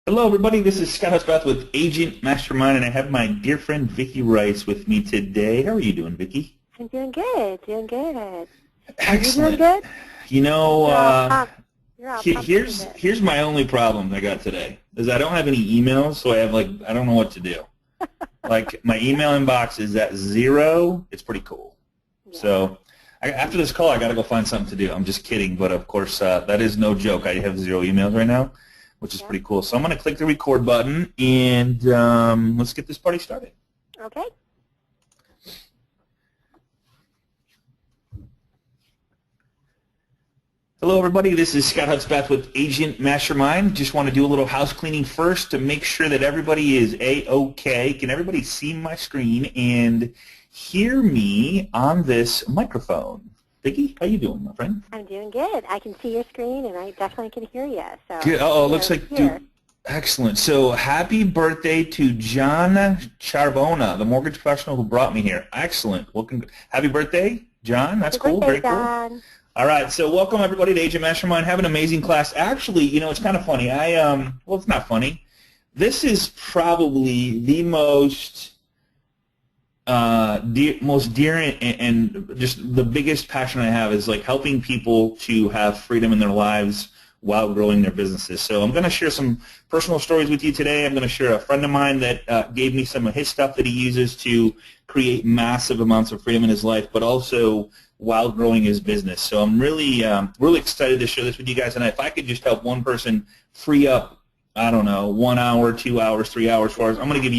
Hello, everybody. This is Scott Husbath with Agent Mastermind, and I have my dear friend Vicki Rice with me today. How are you doing, Vicki? I'm doing good, doing good. Excellent. You doing good? You know, You're all pumped with it. here's my only problem I got today is I don't have any emails, so I don't know what to do. Like my email inbox is at 0. It's pretty cool. Yeah. So after this call, I got to go find something to do. I'm just kidding, but of course that is no joke. I have 0 emails right now, which is pretty cool. So I'm going to click the record button, and let's get this party started. Okay. Hello, everybody. This is Scott Husbath with Agent Mastermind. Just want to do a little house cleaning first to make sure that everybody is A-OK. Can everybody see my screen and hear me on this microphone? Vicki, how you doing, my friend? I'm doing good. I can see your screen, and I definitely can hear you. So Good. Oh, looks like excellent. So happy birthday to John Charbona, the mortgage professional who brought me here. Excellent. Welcome. Happy birthday, John. That's cool. Very cool. All right, so welcome everybody to Agent Mastermind. Have an amazing class. Actually, you know, it's kind of funny. Well, it's not funny. This is probably the most dear and just the biggest passion I have is like helping people to have freedom in their lives while growing their businesses. So I'm going to share some personal stories with you today. I'm going to share a friend of mine that gave me some of his stuff that he uses to create massive amounts of freedom in his life, but also while growing his business. So I'm really excited to share this with you guys. And if I could just help one person free up, I don't know, 1 hour, 2 hours, 3 hours, 4 hours, I'm going to give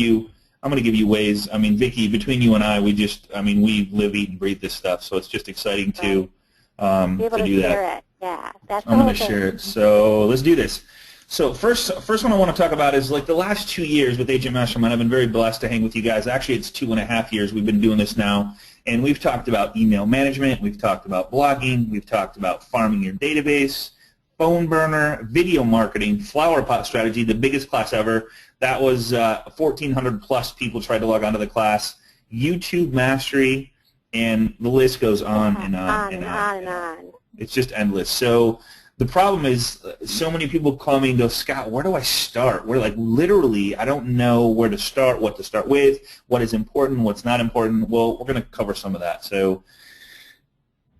you ways. I mean, Vicki, between you and I, we live, eat, and breathe this stuff. So it's just exciting to do that. Yeah, that's I'm going to share it. So let's do this. So first one I want to talk about is like the last 2 years with Agent Mastermind. I've been very blessed to hang with you guys. Actually, it's 2.5 years we've been doing this now. And we've talked about email management, we've talked about blogging, we've talked about farming your database, phone burner, video marketing, flower pot strategy, the biggest class ever. That was 1,400 plus people tried to log onto the class, YouTube mastery, and the list goes on and on and on. It's just endless. So the problem is so many people call me and go, Scott, where do I start? We're like, literally, I don't know where to start, what to start with, what is important, what's not important. Well, we're going to cover some of that. So,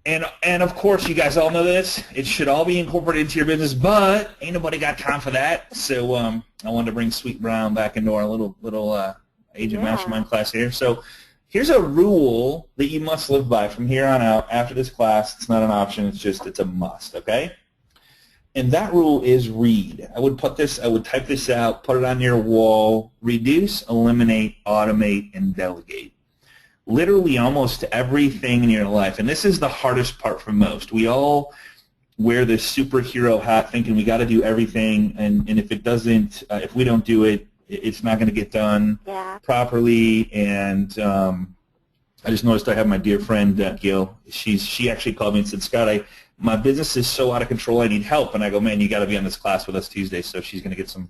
and of course, you guys all know this. It should all be incorporated into your business, but ain't nobody got time for that. So I wanted to bring Sweet Brown back into our little Agent Mastermind class here. So here's a rule that you must live by from here on out. After this class, it's not an option. It's a must, okay? And that rule is read. I would type this out, put it on your wall, reduce, eliminate, automate, and delegate. Literally almost everything in your life, and this is the hardest part for most. We all wear this superhero hat thinking we got to do everything, and if we don't do it, it's not going to get done properly. And I just noticed I have my dear friend Gil. She actually called me and said, Scott, my business is so out of control, I need help. And I go, man, you got to be on this class with us Tuesday. So she's going to get some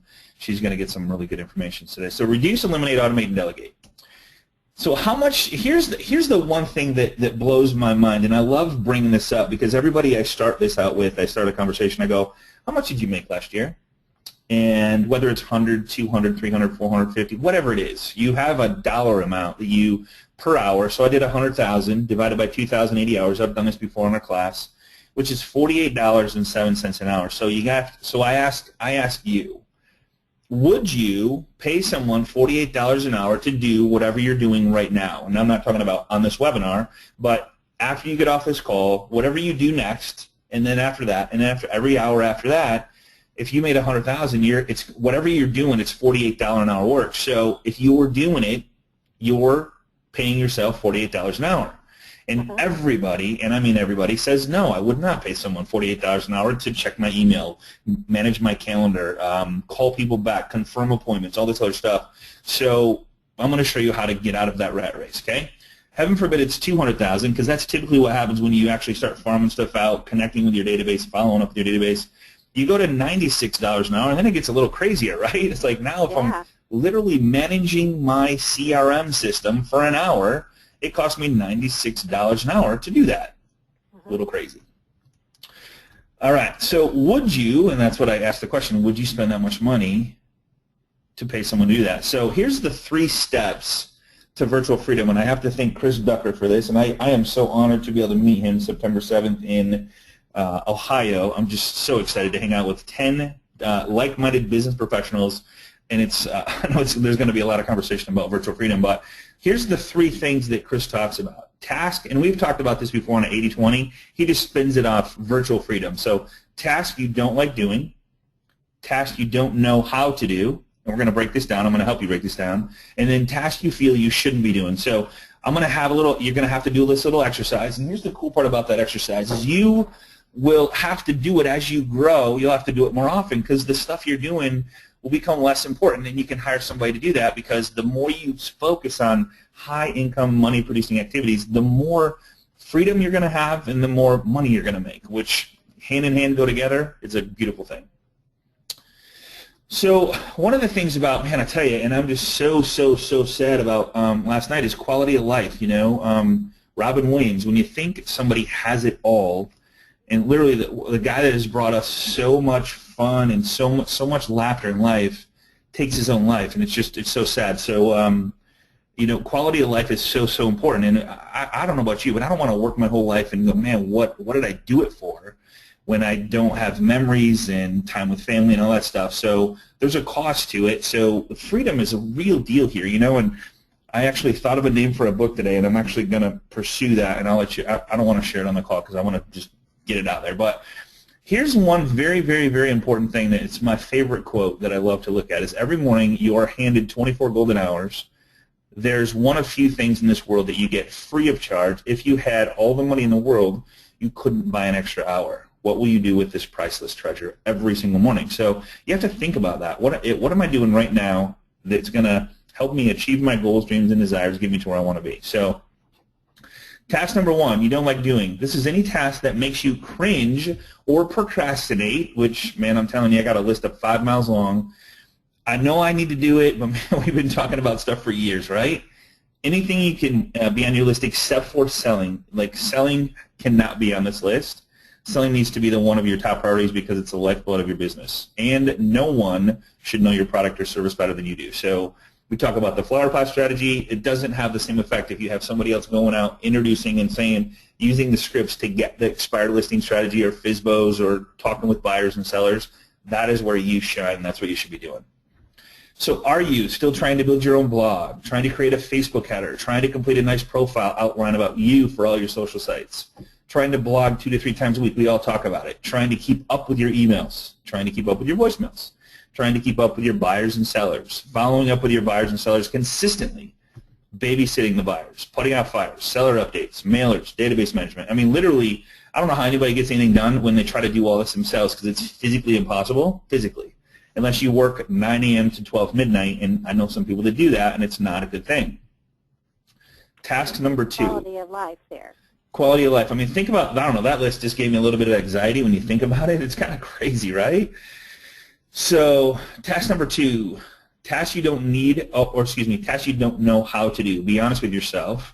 really good information today. So reduce, eliminate, automate, and delegate. So how much? Here's the one thing that blows my mind, and I love bringing this up because everybody I start this out with, I start a conversation. I go, how much did you make last year? And whether it's 100, 200, 300, 450, whatever it is, you have a dollar amount that you per hour. So I did 100,000 divided by 2,080 hours. I've done this before in our class, which is $48.07 an hour. So I ask you, would you pay someone $48 an hour to do whatever you're doing right now? And I'm not talking about on this webinar, but after you get off this call, whatever you do next, and then after that, and after every hour after that, if you made 100,000, it's whatever you're doing, it's $48 an hour work. So if you're doing it, you're paying yourself $48 an hour. And everybody, and I mean everybody, says, no, I would not pay someone $48 an hour to check my email, manage my calendar, call people back, confirm appointments, all this other stuff. So I'm going to show you how to get out of that rat race, okay? Heaven forbid it's 200,000, because that's typically what happens when you actually start farming stuff out, connecting with your database, following up with your database. You go to $96 an hour, and then it gets a little crazier, right? It's like now if I'm literally managing my CRM system for an hour, it cost me $96 an hour to do that. A little crazy. All right, so would you, and that's what I asked the question, would you spend that much money to pay someone to do that. So here's the 3 steps to virtual freedom, and I have to thank Chris Ducker for this, and I am so honored to be able to meet him September 7th in Ohio. I'm just so excited to hang out with 10 like-minded business professionals, and I know there's going to be a lot of conversation about virtual freedom, but here's the 3 things that Chris talks about. Task, and we've talked about this before on 80-20, he just spins it off virtual freedom. So task you don't like doing, task you don't know how to do, and we're going to break this down. I'm going to help you break this down. And then task you feel you shouldn't be doing. So I'm going to have you're going to have to do this little exercise, and here's the cool part about that exercise is you will have to do it as you grow. You'll have to do it more often because the stuff you're doing will become less important, and you can hire somebody to do that because the more you focus on high-income, money-producing activities, the more freedom you're going to have and the more money you're going to make, which hand-in-hand go together. It's a beautiful thing. So one of the things about, man, I tell you, and I'm just so sad about last night is quality of life, Robin Williams, when you think somebody has it all, and literally the guy that has brought us so much fun and so much laughter in life takes his own life, and it's so sad. So quality of life is so important, and I don't know about you, but I don't want to work my whole life and go, man, what did I do it for when I don't have memories and time with family and all that stuff. So there's a cost to it. So freedom is a real deal here, and I actually thought of a name for a book today, and I'm actually going to pursue that, and I'll let you. I don't want to share it on the call because I want to just get it out there. But here's one very, very, very important thing that it's my favorite quote that I love to look at is every morning you are handed 24 golden hours. There's one of few things in this world that you get free of charge. If you had all the money in the world, you couldn't buy an extra hour. What will you do with this priceless treasure every single morning? So you have to think about that. What am I doing right now that's going to help me achieve my goals, dreams, and desires, get me to where I want to be? So task number 1, you don't like doing. This is any task that makes you cringe or procrastinate, which, man, I'm telling you, I got a list of 5 miles long. I know I need to do it, but man, we've been talking about stuff for years, right? Anything you can be on your list except for selling. Like selling cannot be on this list. Selling needs to be one of your top priorities because it's the lifeblood of your business. And no one should know your product or service better than you do. So we talk about the flower pot strategy. It doesn't have the same effect if you have somebody else going out, introducing and saying, using the scripts to get the expired listing strategy or FSBOs or talking with buyers and sellers. That is where you shine. That's what you should be doing. So are you still trying to build your own blog, trying to create a Facebook header, trying to complete a nice profile outline about you for all your social sites, trying to blog 2 to 3 times a week? We all talk about it. Trying to keep up with your emails, trying to keep up with your voicemails, trying to keep up with your buyers and sellers, following up with your buyers and sellers consistently, babysitting the buyers, putting out fires, seller updates, mailers, database management. I mean, literally, I don't know how anybody gets anything done when they try to do all this themselves because it's physically impossible, unless you work 9 a.m. to 12 midnight, and I know some people that do that, and it's not a good thing. Task number 2. Quality of life there. Quality of life. I mean, think about, I don't know, that list just gave me a little bit of anxiety when you think about it. It's kind of crazy, right? So task number 2, tasks you don't need, tasks you don't know how to do. Be honest with yourself.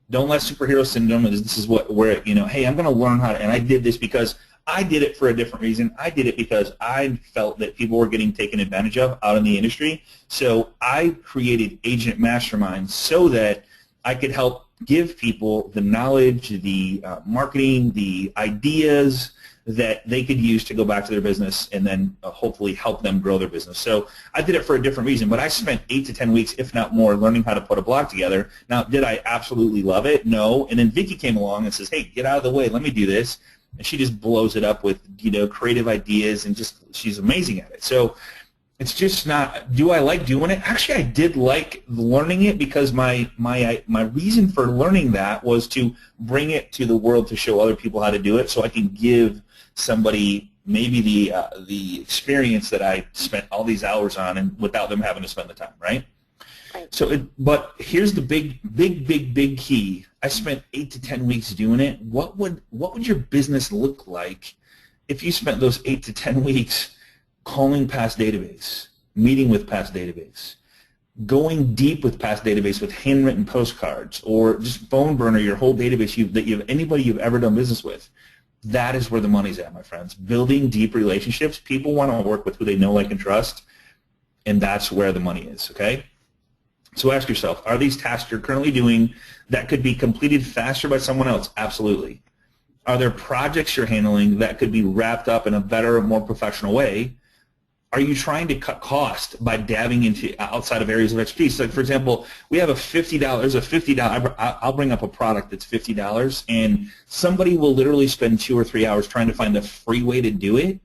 Don't let superhero syndrome, this is where, hey, I'm going to learn how to, and I did this because I did it for a different reason. I did it because I felt that people were getting taken advantage of out in the industry. So I created Agent Masterminds so that I could help give people the knowledge, the marketing, the ideas that they could use to go back to their business and then hopefully help them grow their business. So I did it for a different reason, but I spent 8 to 10 weeks, if not more, learning how to put a blog together. Now, did I absolutely love it? No. And then Vicki came along and says, hey, get out of the way. Let me do this. And she just blows it up with, creative ideas, and she's amazing at it. So it's just not, do I like doing it? Actually, I did like learning it because my reason for learning that was to bring it to the world to show other people how to do it so I can give somebody maybe the experience that I spent all these hours on and without them having to spend the time, right? So, but here's the big key. I spent 8 to 10 weeks doing it. What would your business look like if you spent those 8 to 10 weeks calling past database, meeting with past database, going deep with past database with handwritten postcards, or just phone burner your whole database anybody you've ever done business with? That is where the money's at, my friends. Building deep relationships. People want to work with who they know, like, and trust. and that's where the money is, okay? So ask yourself, are these tasks you're currently doing that could be completed faster by someone else? Absolutely. Are there projects you're handling that could be wrapped up in a better, more professional way? Are you trying to cut cost by dabbing into outside of areas of expertise? Like, for example, we have a $50, I'll bring up a product that's $50, and somebody will literally spend 2 or 3 hours trying to find the free way to do it.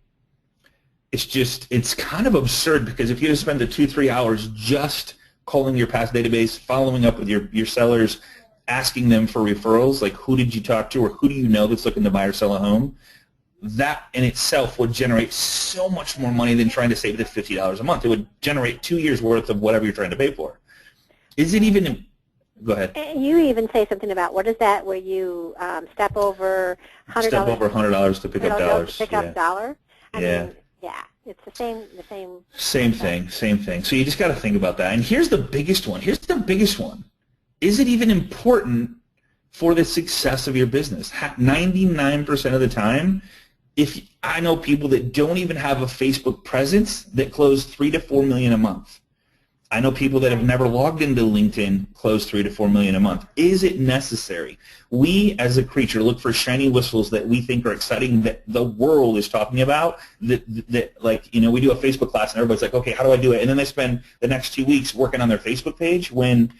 It's kind of absurd, because if you just spend the 2-3 hours just calling your past database, following up with your sellers, asking them for referrals, like who did you talk to or who do you know that's looking to buy or sell a home, that in itself would generate so much more money than trying to save the $50 a month. It would generate 2 years worth of whatever you're trying to pay for. Is it even, go ahead. And you even say something about, what is that, where you step over $100? Step over $100 to pick up dollars. To pick up dollar? I Yeah. mean, yeah, it's the same. Same thing. So you just got to think about that. And here's the biggest one. Is it even important for the success of your business? 99% of the time, if I know people that don't even have a Facebook presence that close 3 to 4 million a month. I know people that have never logged into LinkedIn close 3 to 4 million a month. Is it necessary? We, as a creature, look for shiny whistles that we think are exciting, that the world is talking about. That like, you know, we do a Facebook class and everybody's like, okay, how do I do it? And then they spend the next 2 weeks working on their Facebook page when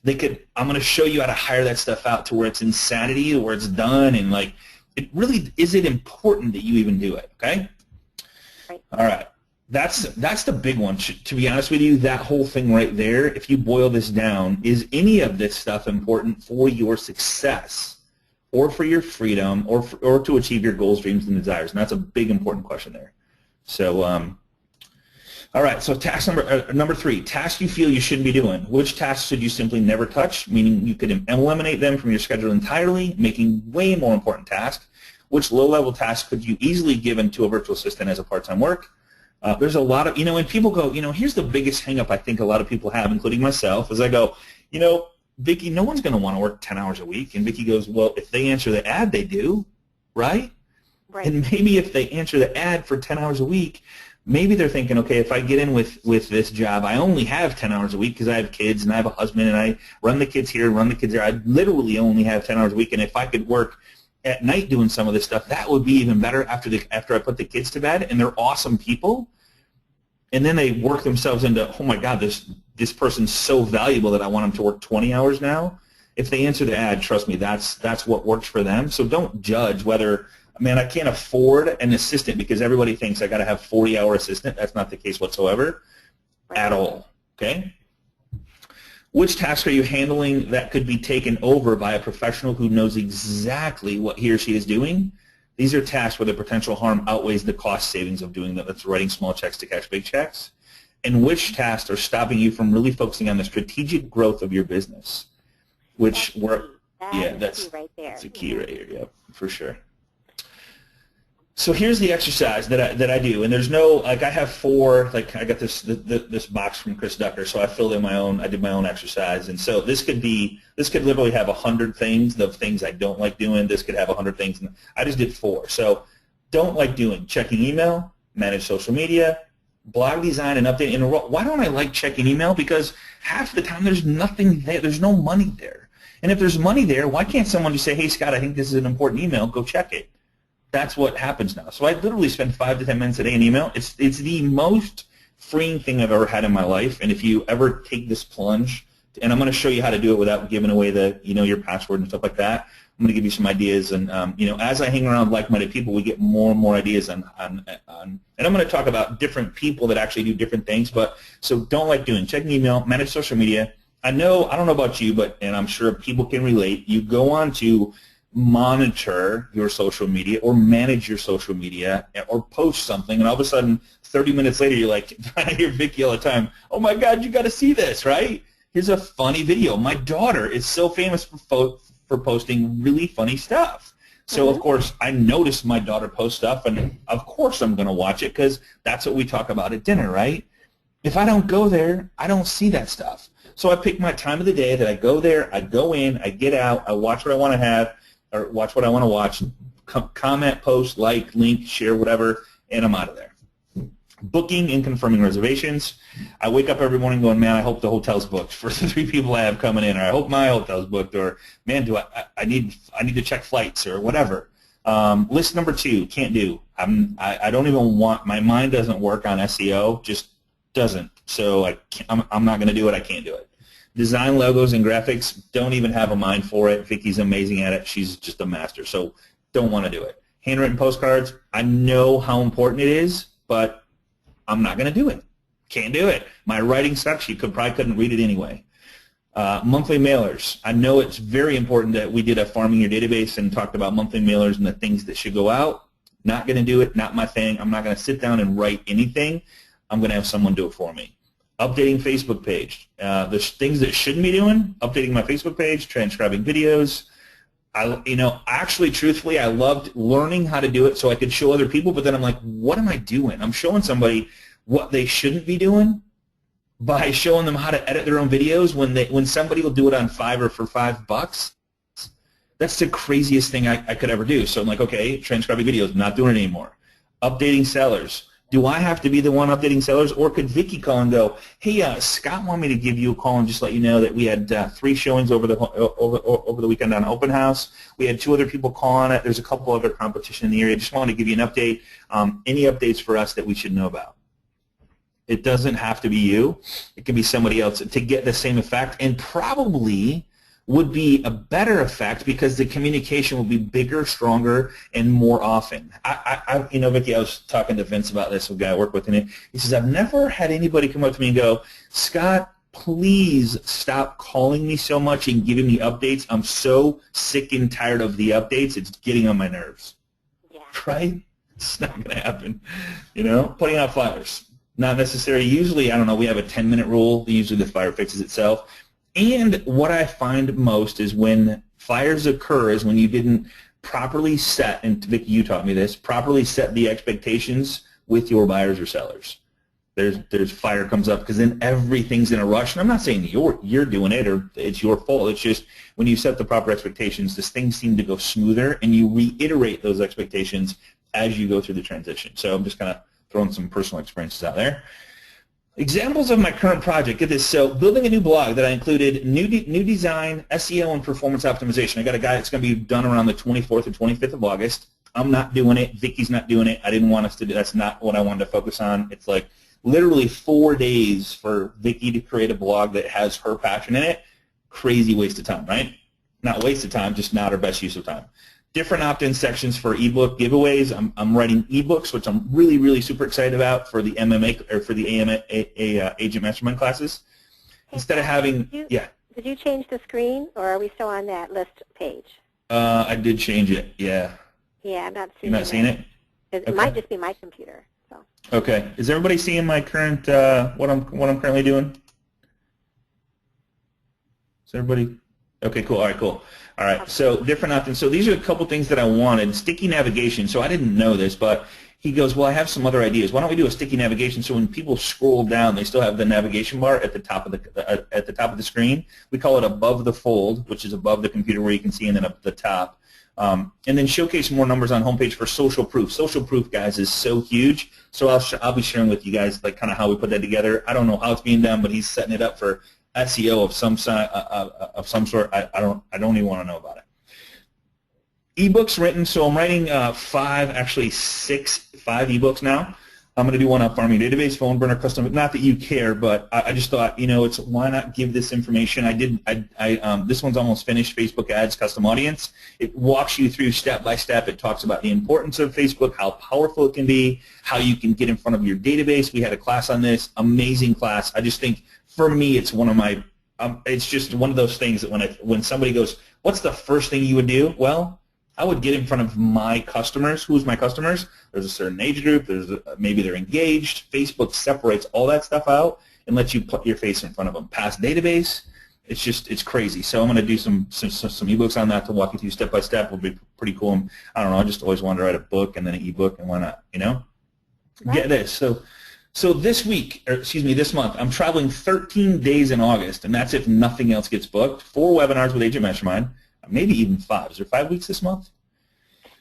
they could. I'm going to show you how to hire that stuff out to where it's insanity, where it's done, and like, it really is it important that you even do it? Okay. Right. All right. That's the big one. To be honest with you, that whole thing right there, if you boil this down, is any of this stuff important for your success or for your freedom or to achieve your goals, dreams, and desires? And that's a big, important question there. So, all right, so task number 3, tasks you feel you shouldn't be doing. Which tasks should you simply never touch, meaning you could eliminate them from your schedule entirely, making way more important tasks? Which low-level tasks could you easily give into a virtual assistant as a part-time work? There's a lot of, you know, when people go, you know, here's the biggest hang-up I think a lot of people have, including myself, is I go, you know, Vicki, no one's going to want to work 10 hours a week. And Vicki goes, well, if they answer the ad, they do, right? Right. And maybe if they answer the ad for 10 hours a week, maybe they're thinking, okay, if I get in with this job, I only have 10 hours a week because I have kids and I have a husband and I run the kids here, run the kids there. I literally only have 10 hours a week. And if I could work at night doing some of this stuff, that would be even better after I put the kids to bed. And they're awesome people. And then they work themselves into, oh my God, this person's so valuable that I want them to work 20 hours now. If they answer the ad, trust me, that's what works for them. So don't judge whether, man, I can't afford an assistant because everybody thinks I got to have 40-hour assistant. That's not the case whatsoever at all, okay? Which tasks are you handling that could be taken over by a professional who knows exactly what he or she is doing? These are tasks where the potential harm outweighs the cost savings of doing that. That's writing small checks to cash big checks. And which tasks are stopping you from really focusing on the strategic growth of your business? Which that's right there. That's a key right here. Yep, for sure. So here's the exercise that I do, and there's no, like, I have 4, like, I got this box from Chris Ducker, so I filled in I did my own exercise, and so this could literally have 100 things of things I don't like doing. This could have 100 things, and I just did 4. So don't like doing checking email, manage social media, blog design, and update. And why don't I like checking email? Because half the time there's nothing there. There's no money there. And if there's money there, why can't someone just say, hey, Scott, I think this is an important email. Go check it. That's what happens now. So I literally spend 5 to 10 minutes a day in email. It's the most freeing thing I've ever had in my life. And if you ever take this plunge, and I'm going to show you how to do it without giving away your password and stuff like that. I'm going to give you some ideas. And as I hang around like-minded people, we get more and more ideas and I'm going to talk about different people that actually do different things. But so don't like doing checking email, manage social media. I don't know about you, and I'm sure people can relate. You go on to monitor your social media or manage your social media or post something, and all of a sudden 30 minutes later you're like, I hear Vicki all the time, oh my God, you got to see this, right? Here's a funny video. My daughter is so famous for posting really funny stuff. So of course I notice my daughter post stuff, and of course I'm going to watch it because that's what we talk about at dinner, right? If I don't go there, I don't see that stuff. So I pick my time of the day that I go there, I go in, I get out, I watch what I want to have, or watch what I want to watch, comment, post, like, link, share, whatever, and I'm out of there. Booking and confirming reservations. I wake up every morning going, man, I hope the hotel's booked for the 3 people I have coming in, or I hope my hotel's booked, or man, I need to check flights or whatever. List number 2, can't do. I don't even want, my mind doesn't work on SEO, just doesn't. So I'm not going to do it. I can't do it. Design logos and graphics, don't even have a mind for it. Vicky's amazing at it. She's just a master, so don't want to do it. Handwritten postcards, I know how important it is, but I'm not going to do it. Can't do it. My writing sucks. You probably couldn't read it anyway. Monthly mailers. I know it's very important that we did a Farming Your Database and talked about monthly mailers and the things that should go out. Not going to do it. Not my thing. I'm not going to sit down and write anything. I'm going to have someone do it for me. Updating Facebook page. There's things that shouldn't be doing. Updating my Facebook page, transcribing videos. Actually, truthfully, I loved learning how to do it so I could show other people, but then I'm like, what am I doing? I'm showing somebody what they shouldn't be doing by showing them how to edit their own videos when somebody will do it on Fiverr for $5. That's the craziest thing I could ever do. So I'm like, okay, transcribing videos, not doing it anymore. Updating sellers. Do I have to be the one updating sellers, or could Vicky call and go, hey, Scott wanted me to give you a call and just let you know that we had 3 showings over the weekend on Open House. We had 2 other people call on it. There's a couple other competition in the area. Just wanted to give you an update. Any updates for us that we should know about? It doesn't have to be you. It can be somebody else to get the same effect, and probably would be a better effect because the communication will be bigger, stronger, and more often. Vicky, I was talking to Vince about this, a guy I work with, and he says, I've never had anybody come up to me and go, Scott, please stop calling me so much and giving me updates. I'm so sick and tired of the updates. It's getting on my nerves. Yeah. Right? It's not going to happen. Putting out flyers. Not necessary. Usually, I don't know, we have a 10-minute rule. Usually the flyer fixes itself. And what I find most is when fires occur is when you didn't properly set, and Vicky, you taught me this, properly set the expectations with your buyers or sellers. There's fire comes up because then everything's in a rush. And I'm not saying you're doing it or it's your fault. It's just when you set the proper expectations, this thing seems to go smoother, and you reiterate those expectations as you go through the transition. So I'm just kind of throwing some personal experiences out there. Examples of my current project. Get this. So building a new blog that I included new design, SEO, and performance optimization. I got a guy that's going to be done around the 24th or 25th of August. I'm not doing it. Vicky's not doing it. I didn't want us to do. That's not what I wanted to focus on. It's like literally 4 days for Vicky to create a blog that has her passion in it. Crazy waste of time, right? Not waste of time, just not our best use of time. Different opt-in sections for ebook giveaways. I'm writing ebooks, which I'm really, really super excited about for the MMA or for the Agent Mastermind classes. Instead of having, Did you change the screen, or are we still on that list page? I did change it. Yeah. Yeah, I'm not seeing. You're not seeing it? It might just be my computer. So. Okay. Is everybody seeing my current what I'm currently doing? Is everybody? Okay, cool. All right, cool. All right, so different options. So these are a couple things that I wanted. Sticky navigation. So I didn't know this, but he goes, well, I have some other ideas. Why don't we do a sticky navigation so when people scroll down, they still have the navigation bar at the top of the screen. We call it above the fold, which is above the computer where you can see, and then up at the top. And then showcase more numbers on homepage for social proof. Social proof, guys, is so huge. So I'll be sharing with you guys like kind of how we put that together. I don't know how it's being done, but he's setting it up for SEO of some sort. I don't even want to know about it. Ebooks written. So I'm writing 5 ebooks now. I'm going to do one on Farming Database, Phone Burner, Custom. Not that you care, but I just thought, it's why not give this information. This one's almost finished. Facebook ads, custom audience. It walks you through step by step. It talks about the importance of Facebook, how powerful it can be, how you can get in front of your database. We had a class on this, amazing class. I just think for me, it's one of my. It's just one of those things that when somebody goes, what's the first thing you would do? Well, I would get in front of my customers. Who's my customers? There's a certain age group. Maybe they're engaged. Facebook separates all that stuff out and lets you put your face in front of them. Past database, it's crazy. So I'm going to do some ebooks on that to walk you through step by step. It'll be pretty cool. I don't know. I just always wanted to write a book and then an ebook, and why not? Right. Get this. So this month, I'm traveling 13 days in August, and that's if nothing else gets booked. 4 webinars with Agent Mastermind. Maybe even 5. Is there 5 weeks this month?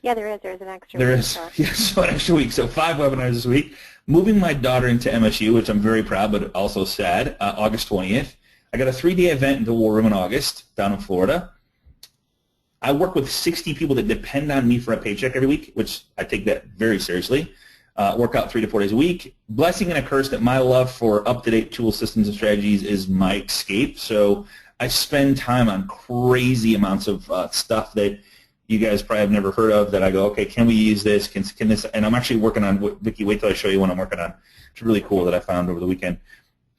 Yeah, there is. There's an extra week. There week. is. So. Yeah, so an extra week. So 5 webinars this week. Moving my daughter into MSU, which I'm very proud but also sad, August 20th. I got a 3-day event in the War Room in August down in Florida. I work with 60 people that depend on me for a paycheck every week, which I take that very seriously. Work out 3 to 4 days a week. Blessing and a curse that my love for up-to-date tools, systems, and strategies is my escape. So I spend time on crazy amounts of stuff that you guys probably have never heard of that I go, okay, can we use this? Can this? And I'm actually working on, Vicki, wait till I show you what I'm working on. It's really cool that I found over the weekend.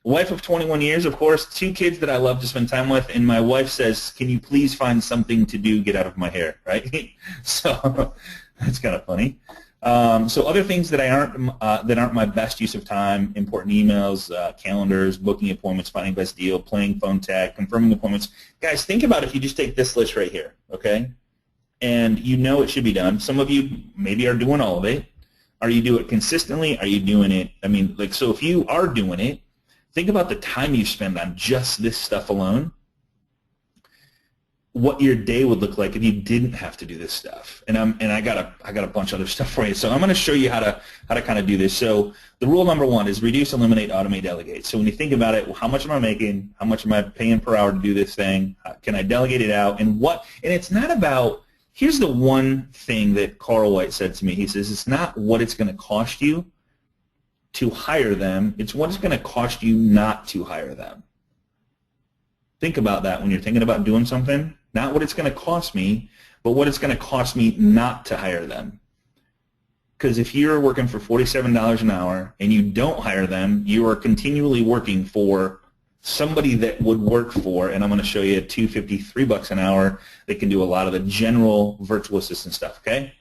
Wife of 21 years, of course, 2 kids that I love to spend time with, and my wife says, can you please find something to do, get out of my hair, right? So that's kind of funny. So other things that aren't my best use of time: important emails, calendars, booking appointments, finding best deal, playing phone tag, confirming appointments. Guys, think about if you just take this list right here, okay? And you know it should be done. Some of you maybe are doing all of it. Are you doing it consistently? Are you doing it? I mean, like, so if you are doing it, think about the time you spend on just this stuff alone, what your day would look like if you didn't have to do this stuff. And I got a bunch of other stuff for you. So I'm going to show you how to kind of do this. So the rule number 1 is reduce, eliminate, automate, delegate. So when you think about it, well, how much am I making? How much am I paying per hour to do this thing? Can I delegate it out? And it's not about, here's the one thing that Carl White said to me. He says, it's not what it's going to cost you to hire them, it's what it's going to cost you not to hire them. Think about that when you're thinking about doing something. Not what it's going to cost me, but what it's going to cost me not to hire them. Because if you're working for $47 an hour and you don't hire them, you are continually working for somebody that would work for, and I'm going to show you $253 an hour that can do a lot of the general virtual assistant stuff, okay?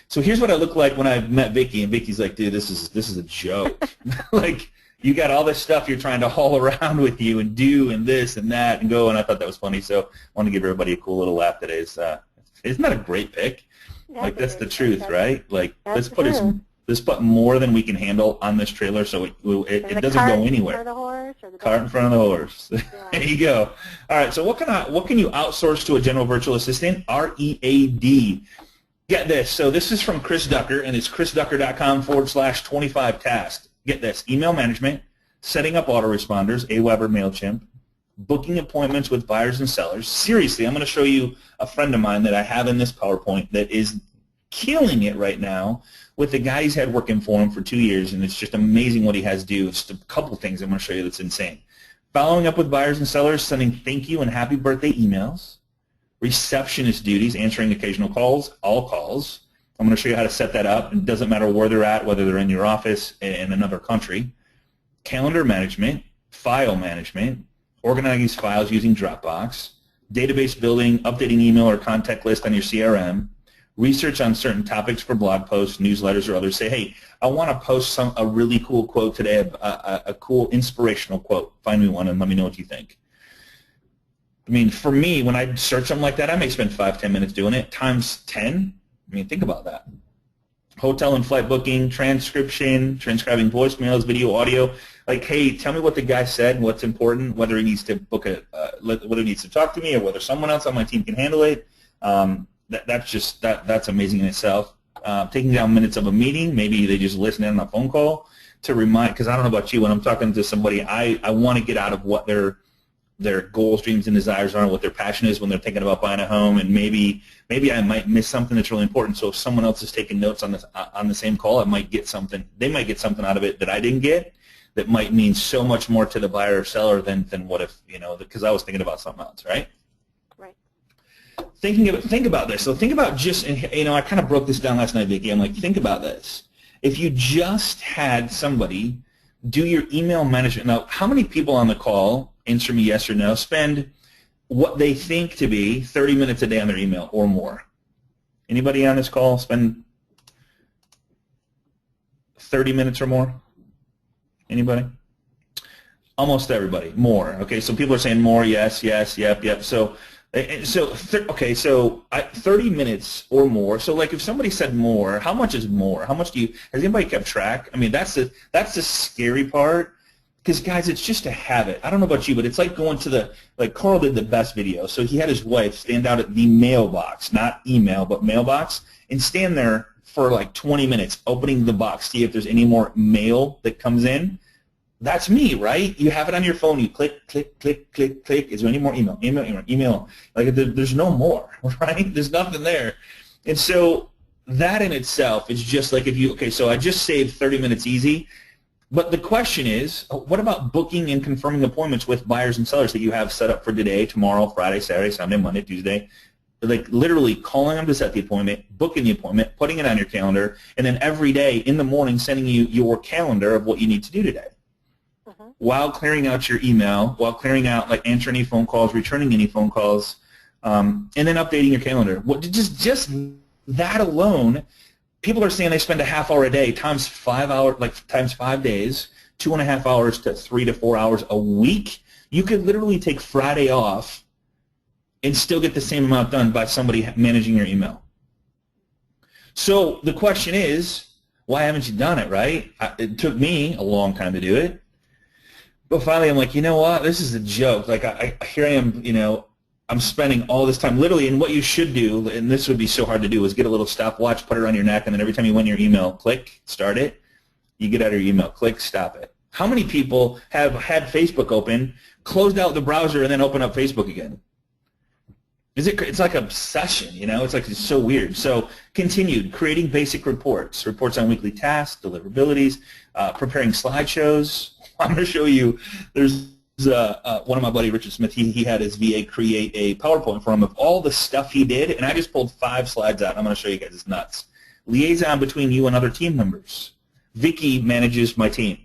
So here's what I look like when I met Vicki, and Vicki's like, dude, this is a joke. Like, you got all this stuff you're trying to haul around with you and do and this and that and go, and I thought that was funny, so I want to give everybody a cool little laugh today. Isn't that a great pick? Like, that's the truth, right? Like, let's put more than we can handle on this trailer so it doesn't go anywhere. Cart in front of the horse. Yeah. There you go. All right, so what can you outsource to a general virtual assistant? READ. Get this. So this is from Chris Ducker, and it's chrisducker.com/25 tasks. Get this. Email management, setting up autoresponders, Aweber, MailChimp, booking appointments with buyers and sellers. Seriously, I'm going to show you a friend of mine that I have in this PowerPoint that is killing it right now with the guy he's had working for him for 2 years, and it's just amazing what he has to do. It's a couple things I'm going to show you that's insane. Following up with buyers and sellers, sending thank you and happy birthday emails. Receptionist duties, answering occasional calls, all calls. I'm going to show you how to set that up. It doesn't matter where they're at, whether they're in your office in another country. Calendar management, file management, organize files using Dropbox, database building, updating email or contact list on your CRM, research on certain topics for blog posts, newsletters, or others. Say, hey, I want to post a really cool quote today, a cool inspirational quote. Find me one and let me know what you think. I mean, for me, when I search something like that, I may spend 5-10 minutes doing it. Times 10, I mean, think about that. Hotel and flight booking, transcription, transcribing voicemails, video, audio. Like, hey, tell me what the guy said, what's important, whether he needs to book whether he needs to talk to me or whether someone else on my team can handle it. That's amazing in itself. Taking down minutes of a meeting, maybe they just listen in on a phone call to remind, because I don't know about you, when I'm talking to somebody, I want to get out of what their goals, dreams, and desires are, and what their passion is when they're thinking about buying a home, and maybe I might miss something that's really important. So if someone else is taking notes on the same call, I might get something. They might get something out of it that I didn't get, that might mean so much more to the buyer or seller than what if, because I was thinking about something else, right? Right. Think about this. So think about just, I kind of broke this down last night, Vicki. I'm like, think about this. If you just had somebody do your email management. Now, how many people on the call, answer me yes or no, spend what they think to be 30 minutes a day on their email or more? Anybody on this call spend 30 minutes or more? Anybody? Almost everybody. More. Okay, so people are saying more, yes, yes, yep. So 30 minutes or more. So like if somebody said more, how much is more? How much has anybody kept track? I mean, that's the scary part. Because, guys, it's just a habit. I don't know about you, but it's like going to like Carl did the best video. So he had his wife stand out at the mailbox, not email, but mailbox, and stand there for like 20 minutes opening the box, see if there's any more mail that comes in. That's me, right? You have it on your phone. You click, click, click, click, click. Is there any more email? Email, email, email. Like there's no more, right? There's nothing there. And so that in itself is just like if you, okay, so I just saved 30 minutes easy. But the question is, what about booking and confirming appointments with buyers and sellers that you have set up for today, tomorrow, Friday, Saturday, Sunday, Monday, Tuesday? Like literally calling them to set the appointment, booking the appointment, putting it on your calendar, and then every day in the morning sending you your calendar of what you need to do today. While clearing out your email, while clearing out, like answering any phone calls, returning any phone calls, and then updating your calendar. Just that alone, people are saying they spend a half hour a day times 5 hours, like times 5 days, 2.5 hours to 3 to 4 hours a week. You could literally take Friday off and still get the same amount done by somebody managing your email. So the question is, why haven't you done it, right? It took me a long time to do it. But finally, I'm like, you know what? This is a joke. Like, here I am, you know, I'm spending all this time literally, and what you should do, and this would be so hard to do, is get a little stopwatch, put it on your neck, and then every time you win your email, click, start it. You get out of your email, click, stop it. How many people have had Facebook open, closed out the browser, and then open up Facebook again? It's like an obsession, you know? It's so weird. So continued, creating basic reports on weekly tasks, deliverables, preparing slideshows. I'm going to show you, there's one of my buddy, Richard Smith, he had his VA create a PowerPoint for him of all the stuff he did, and I just pulled 5 slides out. I'm going to show you guys. It's nuts. Liaison between you and other team members. Vicky manages my team.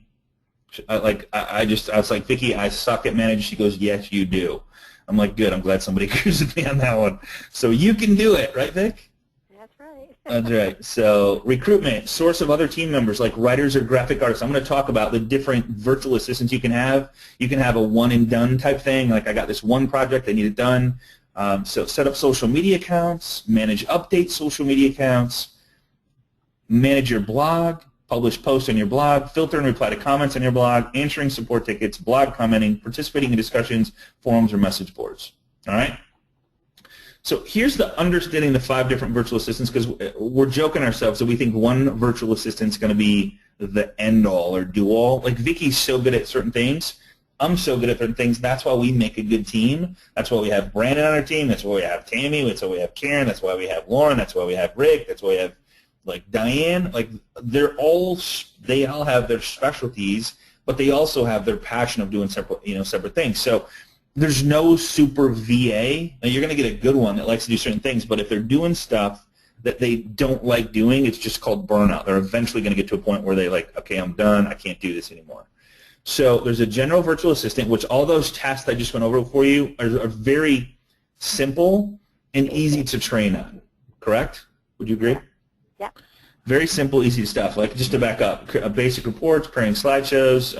I was like, Vicky, I suck at managing. She goes, yes, you do. I'm like, good. I'm glad somebody agrees with me on that one. So you can do it, right, Vic? That's right. That's right. So recruitment, source of other team members like writers or graphic artists. I'm going to talk about the different virtual assistants you can have. You can have a one and done type thing. Like I got this one project, I need it done. So set up social media accounts, manage update social media accounts, manage your blog, publish posts on your blog, filter and reply to comments on your blog, answering support tickets, blog commenting, participating in discussions, forums, or message boards. All right? So here's the understanding the 5 different virtual assistants, because we're joking ourselves that we think one virtual assistant is going to be the end-all or do-all. Like Vicky's so good at certain things. I'm so good at certain things. That's why we make a good team. That's why we have Brandon on our team. That's why we have Tammy. That's why we have Karen. That's why we have Lauren. That's why we have Rick. That's why we have like Diane. Like they all have their specialties, but they also have their passion of doing separate things. So there's no super VA. Now you're going to get a good one that likes to do certain things, but if they're doing stuff that they don't like doing, it's just called burnout. They're eventually going to get to a point where they're like, okay, I'm done. I can't do this anymore. So there's a general virtual assistant, which all those tasks I just went over for you are very simple and easy to train on. Correct? Would you agree? Yeah. Very simple, easy stuff. Like just to back up, basic reports, creating slideshows,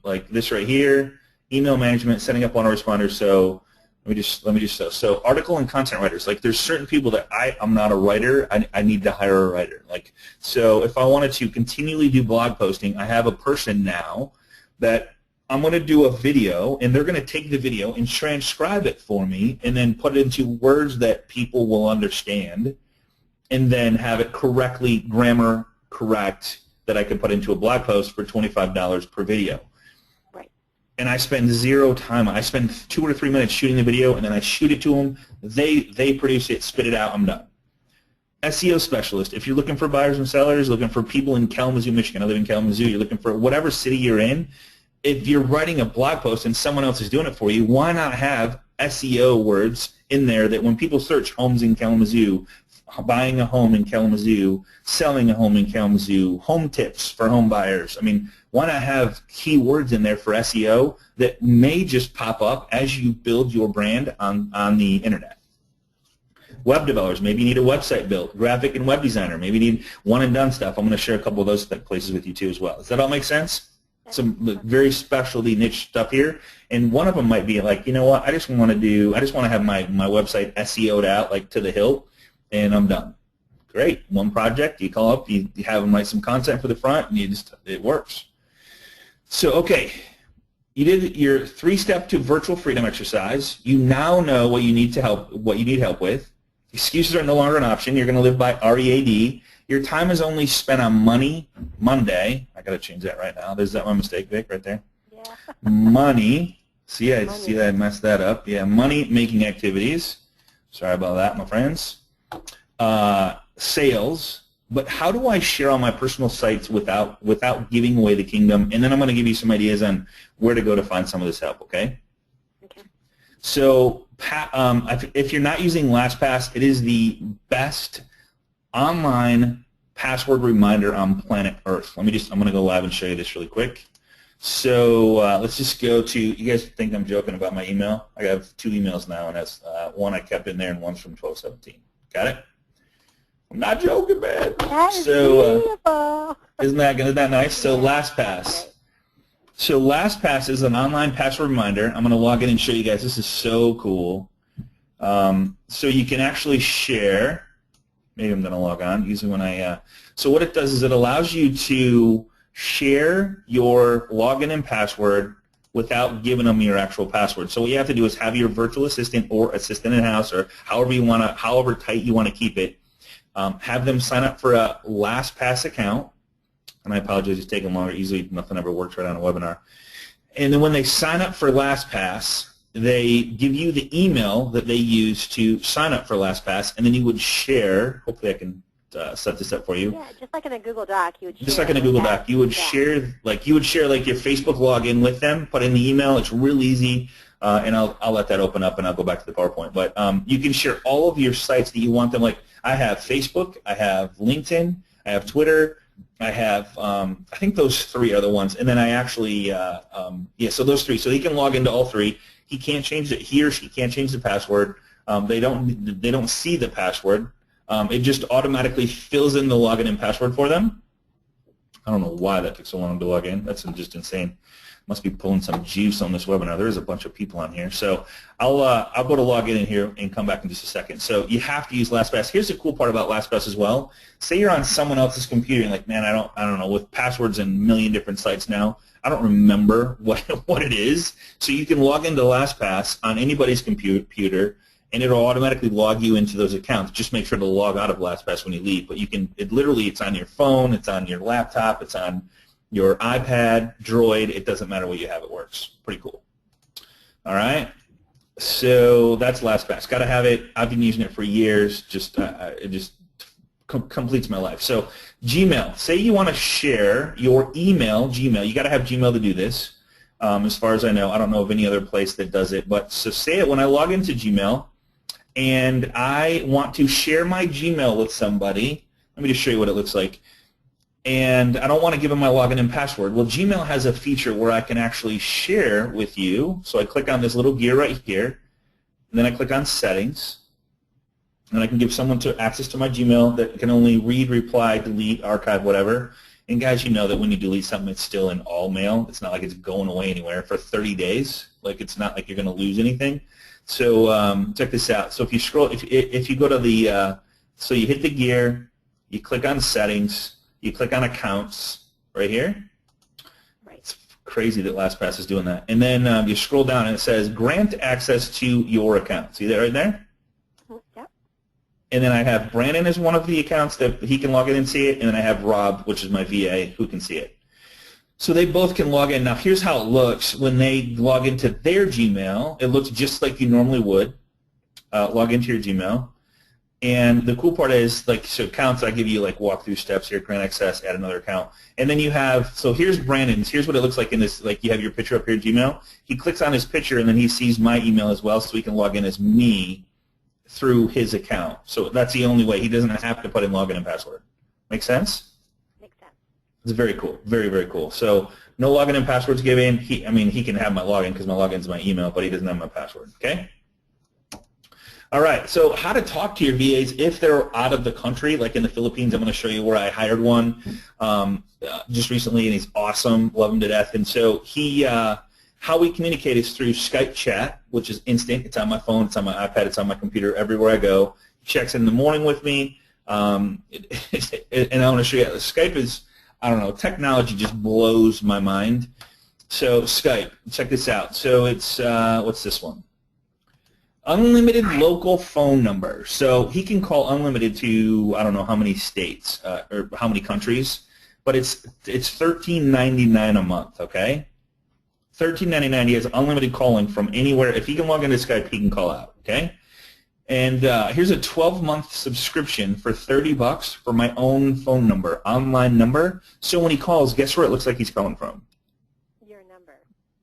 like this right here, email management, setting up autoresponders. So let me just show. So article and content writers. Like there's certain people that I'm not a writer. I need to hire a writer. Like so, if I wanted to continually do blog posting, I have a person now that I'm going to do a video, and they're going to take the video and transcribe it for me, and then put it into words that people will understand, and then have it correctly grammar correct that I can put into a blog post for $25 per video. Right. And I spend 0 time. I spend 2 or 3 minutes shooting the video, and then I shoot it to them. They produce it, spit it out. I'm done. SEO specialist. If you're looking for buyers and sellers, looking for people in Kalamazoo, Michigan. I live in Kalamazoo. You're looking for whatever city you're in. If you're writing a blog post and someone else is doing it for you, why not have SEO words in there that when people search homes in Kalamazoo, buying a home in Kalamazoo, selling a home in Kalamazoo, home tips for home buyers. I mean, why not have keywords in there for SEO that may just pop up as you build your brand on the internet? Web developers, maybe you need a website built. Graphic and web designer, maybe you need one and done stuff. I'm going to share a couple of those places with you too as well. Does that all make sense? Some very specialty niche stuff here, and one of them might be like, you know what, I just want to have my website SEO'd out like to the hilt, and I'm done. Great, one project, you call up, you have them write some content for the front, and it works. So okay, you did your 3-step to virtual freedom exercise. You now know what you need help with. Excuses are no longer an option. You're going to live by READ. Your time is only spent on Monday. I got to change that right now. Is that my mistake, Vic, right there? Yeah. Money. See, I see that I messed that up. Yeah, money-making activities. Sorry about that, my friends. Sales. But how do I share on my personal sites without giving away the kingdom? And then I'm going to give you some ideas on where to go to find some of this help, okay? Okay. So if you're not using LastPass, it is the best online password reminder on planet Earth. I'm going to go live and show you this really quick. So let's just go to, you guys think I'm joking about my email? I have 2 emails now, and that's one I kept in there and one's from 12/17. Got it? I'm not joking, man. That is beautiful. Isn't that nice? So LastPass. So LastPass is an online password reminder. I'm going to log in and show you guys. This is so cool. So you can actually share. Maybe I'm going to log on. Usually when so what it does is it allows you to share your login and password without giving them your actual password. So what you have to do is have your virtual assistant or assistant in-house, or however tight you want to keep it, have them sign up for a LastPass account. And I apologize, it's taking longer. Usually nothing ever works right on a webinar. And then when they sign up for LastPass, they give you the email that they use to sign up for LastPass, and then you would share. Hopefully I can set this up for you. Yeah, just like in a Google Doc, you would share. Just like in a Google Doc, you would share like your Facebook login with them, put in the email. It's real easy, and I'll let that open up, and I'll go back to the PowerPoint. But you can share all of your sites that you want them. Like I have Facebook, I have LinkedIn, I have Twitter, I have I think those 3 are the ones, and then I actually so those 3. So he can log into all 3. He can't change it. He or she can't change the password. They don't see the password. It just automatically fills in the login and password for them. I don't know why that took so long to log in. That's just insane. Must be pulling some juice on this webinar. There is a bunch of people on here. So I'll go to log in here and come back in just a second. So you have to use LastPass. Here's the cool part about LastPass as well. Say you're on someone else's computer and like, man, I don't know, with passwords and a million different sites now, I don't remember what it is. So you can log into LastPass on anybody's computer, and it'll automatically log you into those accounts. Just make sure to log out of LastPass when you leave. But you can, it's on your phone, it's on your laptop, it's on your iPad, Droid. It doesn't matter what you have, it works. Pretty cool. All right. So that's LastPass. Got to have it. I've been using it for years. It just completes my life. So Gmail. Say you want to share your email, Gmail. You got to have Gmail to do this. As far as I know, I don't know of any other place that does it. But so say it when I log into Gmail, and I want to share my Gmail with somebody. Let me just show you what it looks like. And I don't want to give them my login and password. Well, Gmail has a feature where I can actually share with you. So I click on this little gear right here, and then I click on Settings, and I can give someone access to my Gmail that can only read, reply, delete, archive, whatever. And guys, you know that when you delete something, it's still in all mail. It's not like it's going away anywhere for 30 days. Like it's not like you're going to lose anything. So check this out. So if you scroll, if you go to the, so you hit the gear, you click on Settings, you click on Accounts right here. Right. It's crazy that LastPass is doing that. And then you scroll down and it says Grant access to your account. See that right there? Yep. And then I have Brandon as one of the accounts that he can log in and see it, and then I have Rob, which is my VA, who can see it. So they both can log in. Now here's how it looks when they log into their Gmail. It looks just like you normally would. Log into your Gmail. And the cool part is, like, so accounts, I give you like walkthrough steps here, grant access, add another account. And then you have, so here's Brandon's. Here's what it looks like in this, like you have your picture up here in Gmail. He clicks on his picture and then he sees my email as well, so he can log in as me through his account. So that's the only way. He doesn't have to put in login and password. Make sense? Makes sense. It's very cool. Very, very cool. So no login and passwords given. He can have my login because my login is my email, but he doesn't have my password. Okay? All right, so how to talk to your VAs if they're out of the country, like in the Philippines. I'm going to show you where I hired one just recently, and he's awesome, love him to death. And so how we communicate is through Skype chat, which is instant. It's on my phone, it's on my iPad, it's on my computer, everywhere I go. He checks in the morning with me, and I want to show you. Skype is, I don't know, technology just blows my mind. So Skype, check this out. So it's, what's this one? unlimited local phone number. So he can call unlimited to, I don't know how many states or how many countries, but it's $13.99 a month, okay? $13.99. He has unlimited calling from anywhere. If he can log into Skype, he can call out, okay? And here's a 12-month subscription for $30 for my own phone number, online number. So when he calls, guess where it looks like he's calling from? Your number.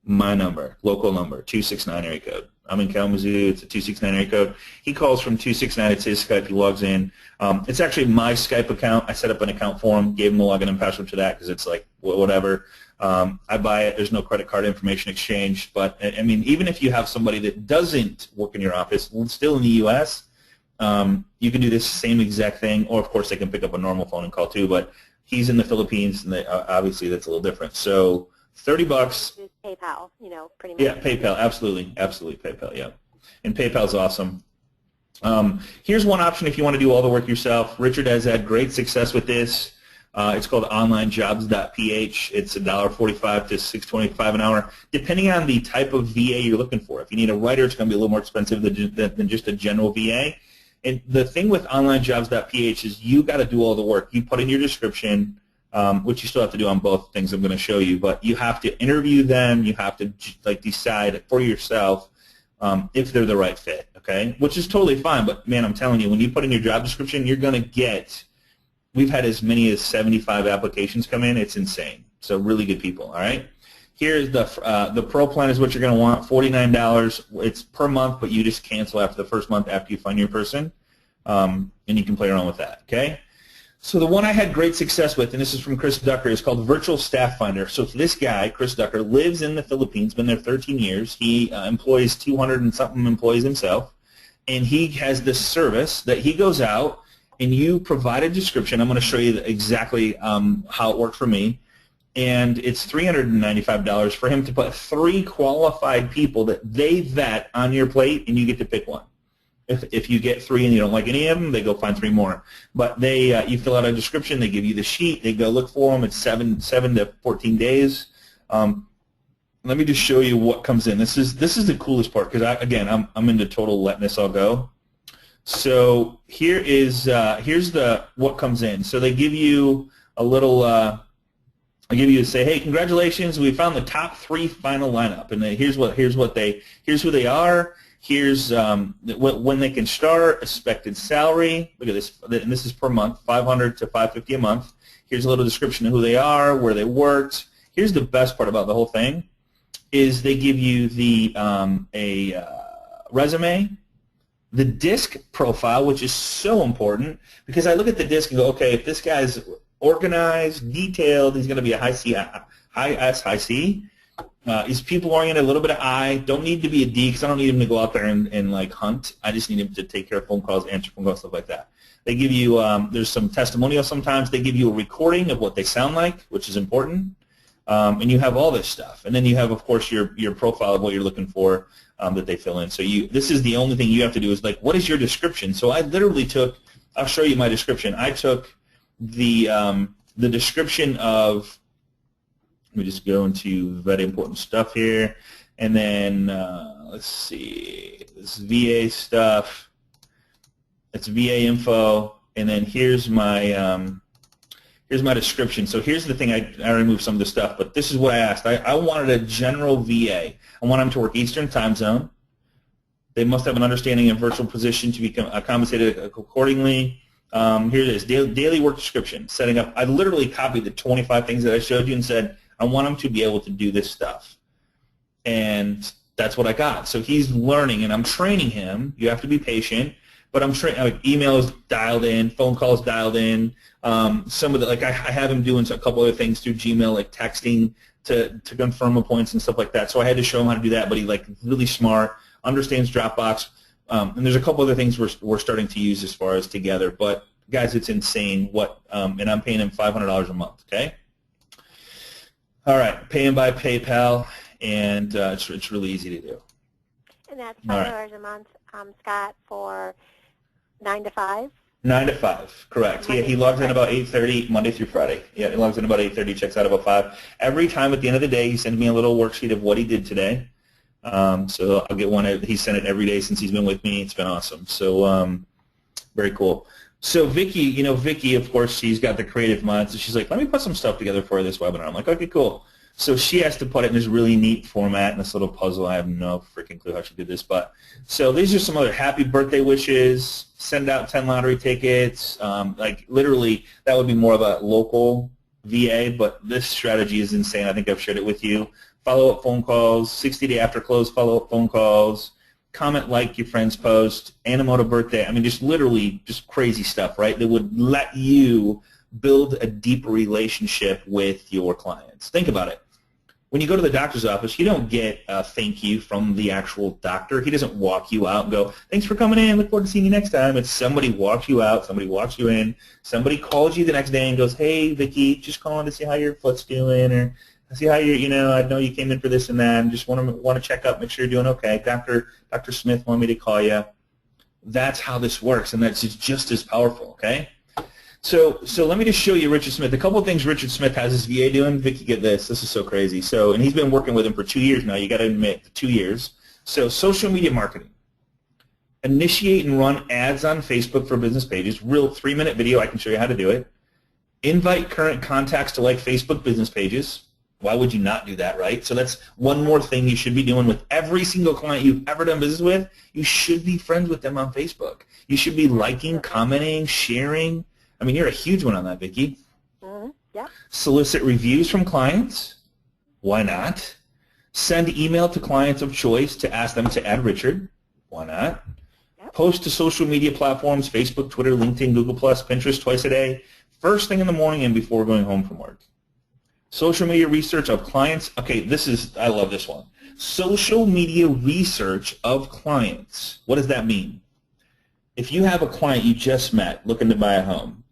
My number, local number, 269 area code. I'm in Kalamazoo. It's a 269 area code. He calls from 269. It's his Skype. He logs in. It's actually my Skype account. I set up an account for him, gave him the login and password to that because it's like whatever. I buy it. There's no credit card information exchange. But, I mean, even if you have somebody that doesn't work in your office, still in the U.S., you can do this same exact thing. Or, of course, they can pick up a normal phone and call too. But he's in the Philippines, and obviously that's a little different. So $30. PayPal, pretty much. Yeah, PayPal, absolutely, PayPal, yeah. And PayPal's awesome. Here's one option if you want to do all the work yourself. Richard has had great success with this. It's called onlinejobs.ph. It's $1.45 to $6.25 an hour, depending on the type of VA you're looking for. If you need a writer, it's going to be a little more expensive than just a general VA. And the thing with onlinejobs.ph is you got to do all the work. You put in your description, which you still have to do on both things I'm going to show you, but you have to interview them. You have to decide for yourself if they're the right fit, okay? Which is totally fine, but man, I'm telling you, when you put in your job description, you're going to get, we've had as many as 75 applications come in. It's insane. So really good people, all right? Here's the pro plan is what you're going to want, $49. It's per month, but you just cancel after the first month after you find your person, and you can play around with that, okay? So the one I had great success with, and this is from Chris Ducker, is called Virtual Staff Finder. So this guy, Chris Ducker, lives in the Philippines, been there 13 years. He employs 200 and something employees himself, and he has this service that he goes out and you provide a description. I'm going to show you exactly how it worked for me, and it's $395 for him to put 3 qualified people that they vet on your plate, and you get to pick one. If you get 3 and you don't like any of them, they go find 3 more. But they, you fill out a description, they give you the sheet, they go look for them. It's 7 to 14 days. Let me just show you what comes in. This is the coolest part because again I'm into total letting this all go. So here is here's what comes in. So they give you a little. I give you to say, hey, congratulations, we found the top 3 final lineup, and here's who they are. Here's when they can start, expected salary. Look at this, and this is per month, $500 to $550 a month. Here's a little description of who they are, where they worked. Here's the best part about the whole thing, is they give you the resume, the disc profile, which is so important because I look at the disc and go, okay, if this guy's organized, detailed, he's going to be a high S, high C. He's people-oriented, a little bit of I. Don't need to be a D because I don't need him to go out there and like hunt. I just need him to take care of phone calls, answer phone calls, stuff like that. They give you, there's some testimonials sometimes. They give you a recording of what they sound like, which is important. And you have all this stuff. And then you have, of course, your profile of what you're looking for that they fill in. So this is the only thing you have to do is like, what is your description? So I literally took, I'll show you my description. I took the description of, let me just go into very important stuff here, and then let's see, this VA stuff. It's VA info, and then here's my description. So here's the thing. I removed some of the stuff, but this is what I asked. I wanted a general VA. I want them to work Eastern time zone. They must have an understanding of virtual position to be compensated accordingly. Here it is, daily work description, setting up. I literally copied the 25 things that I showed you and said, I want him to be able to do this stuff. And that's what I got. So he's learning, and I'm training him. You have to be patient, but I'm training. Emails dialed in, phone calls dialed in. Some of the, like I have him doing a couple other things through Gmail, like texting to confirm appointments and stuff like that. So I had to show him how to do that, but he's like really smart, understands Dropbox. And there's a couple other things we're starting to use as far as together. But guys, it's insane what, and I'm paying him $500 a month. Okay. All right, pay him by PayPal, and it's really easy to do. And that's $5 a month, Scott, for 9 to 5? 9 to 5, correct. He logs in about 8:30 Monday through Friday. Yeah, he logs in about 8:30, checks out about 5. Every time at the end of the day, he sends me a little worksheet of what he did today. So I'll get one. He sent it every day since he's been with me. It's been awesome. So very cool. So Vicky, Vicky, of course, she's got the creative mind. So she's like, let me put some stuff together for this webinar. I'm like, okay, cool. So she has to put it in this really neat format in this little puzzle. I have no freaking clue how she did this. But so these are some other happy birthday wishes. Send out 10 lottery tickets. Like literally, that would be more of a local VA, but this strategy is insane. I think I've shared it with you. Follow-up phone calls, 60-day after close follow-up phone calls, comment, like your friend's post, Animoto birthday. I mean, just literally just crazy stuff, right, that would let you build a deeper relationship with your clients. Think about it. When you go to the doctor's office, you don't get a thank you from the actual doctor. He doesn't walk you out and go, thanks for coming in, look forward to seeing you next time. It's somebody walks you out, somebody walks you in, somebody calls you the next day and goes, hey, Vicky, just calling to see how your foot's doing, or see how you're, I know you came in for this and that, and just want to check up, make sure you're doing okay. Dr. Smith wanted me to call you. That's how this works, and that's just as powerful, okay? So let me just show you Richard Smith. A couple of things Richard Smith has his VA doing. Vicky, get this. This is so crazy. And he's been working with him for 2 years now. You got to admit, 2 years. So social media marketing. Initiate and run ads on Facebook for business pages. Real 3-minute video. I can show you how to do it. Invite current contacts to like Facebook business pages. Why would you not do that, right? So that's one more thing you should be doing with every single client you've ever done business with. You should be friends with them on Facebook. You should be liking, commenting, sharing. I mean, you're a huge one on that, Vicki. Yeah. Solicit reviews from clients. Why not? Send email to clients of choice to ask them to add Richard. Why not? Yep. Post to social media platforms, Facebook, Twitter, LinkedIn, Google+, Pinterest twice a day, first thing in the morning and before going home from work. Social media research of clients. Okay, I love this one. Social media research of clients. What does that mean? If you have a client you just met looking to buy a home,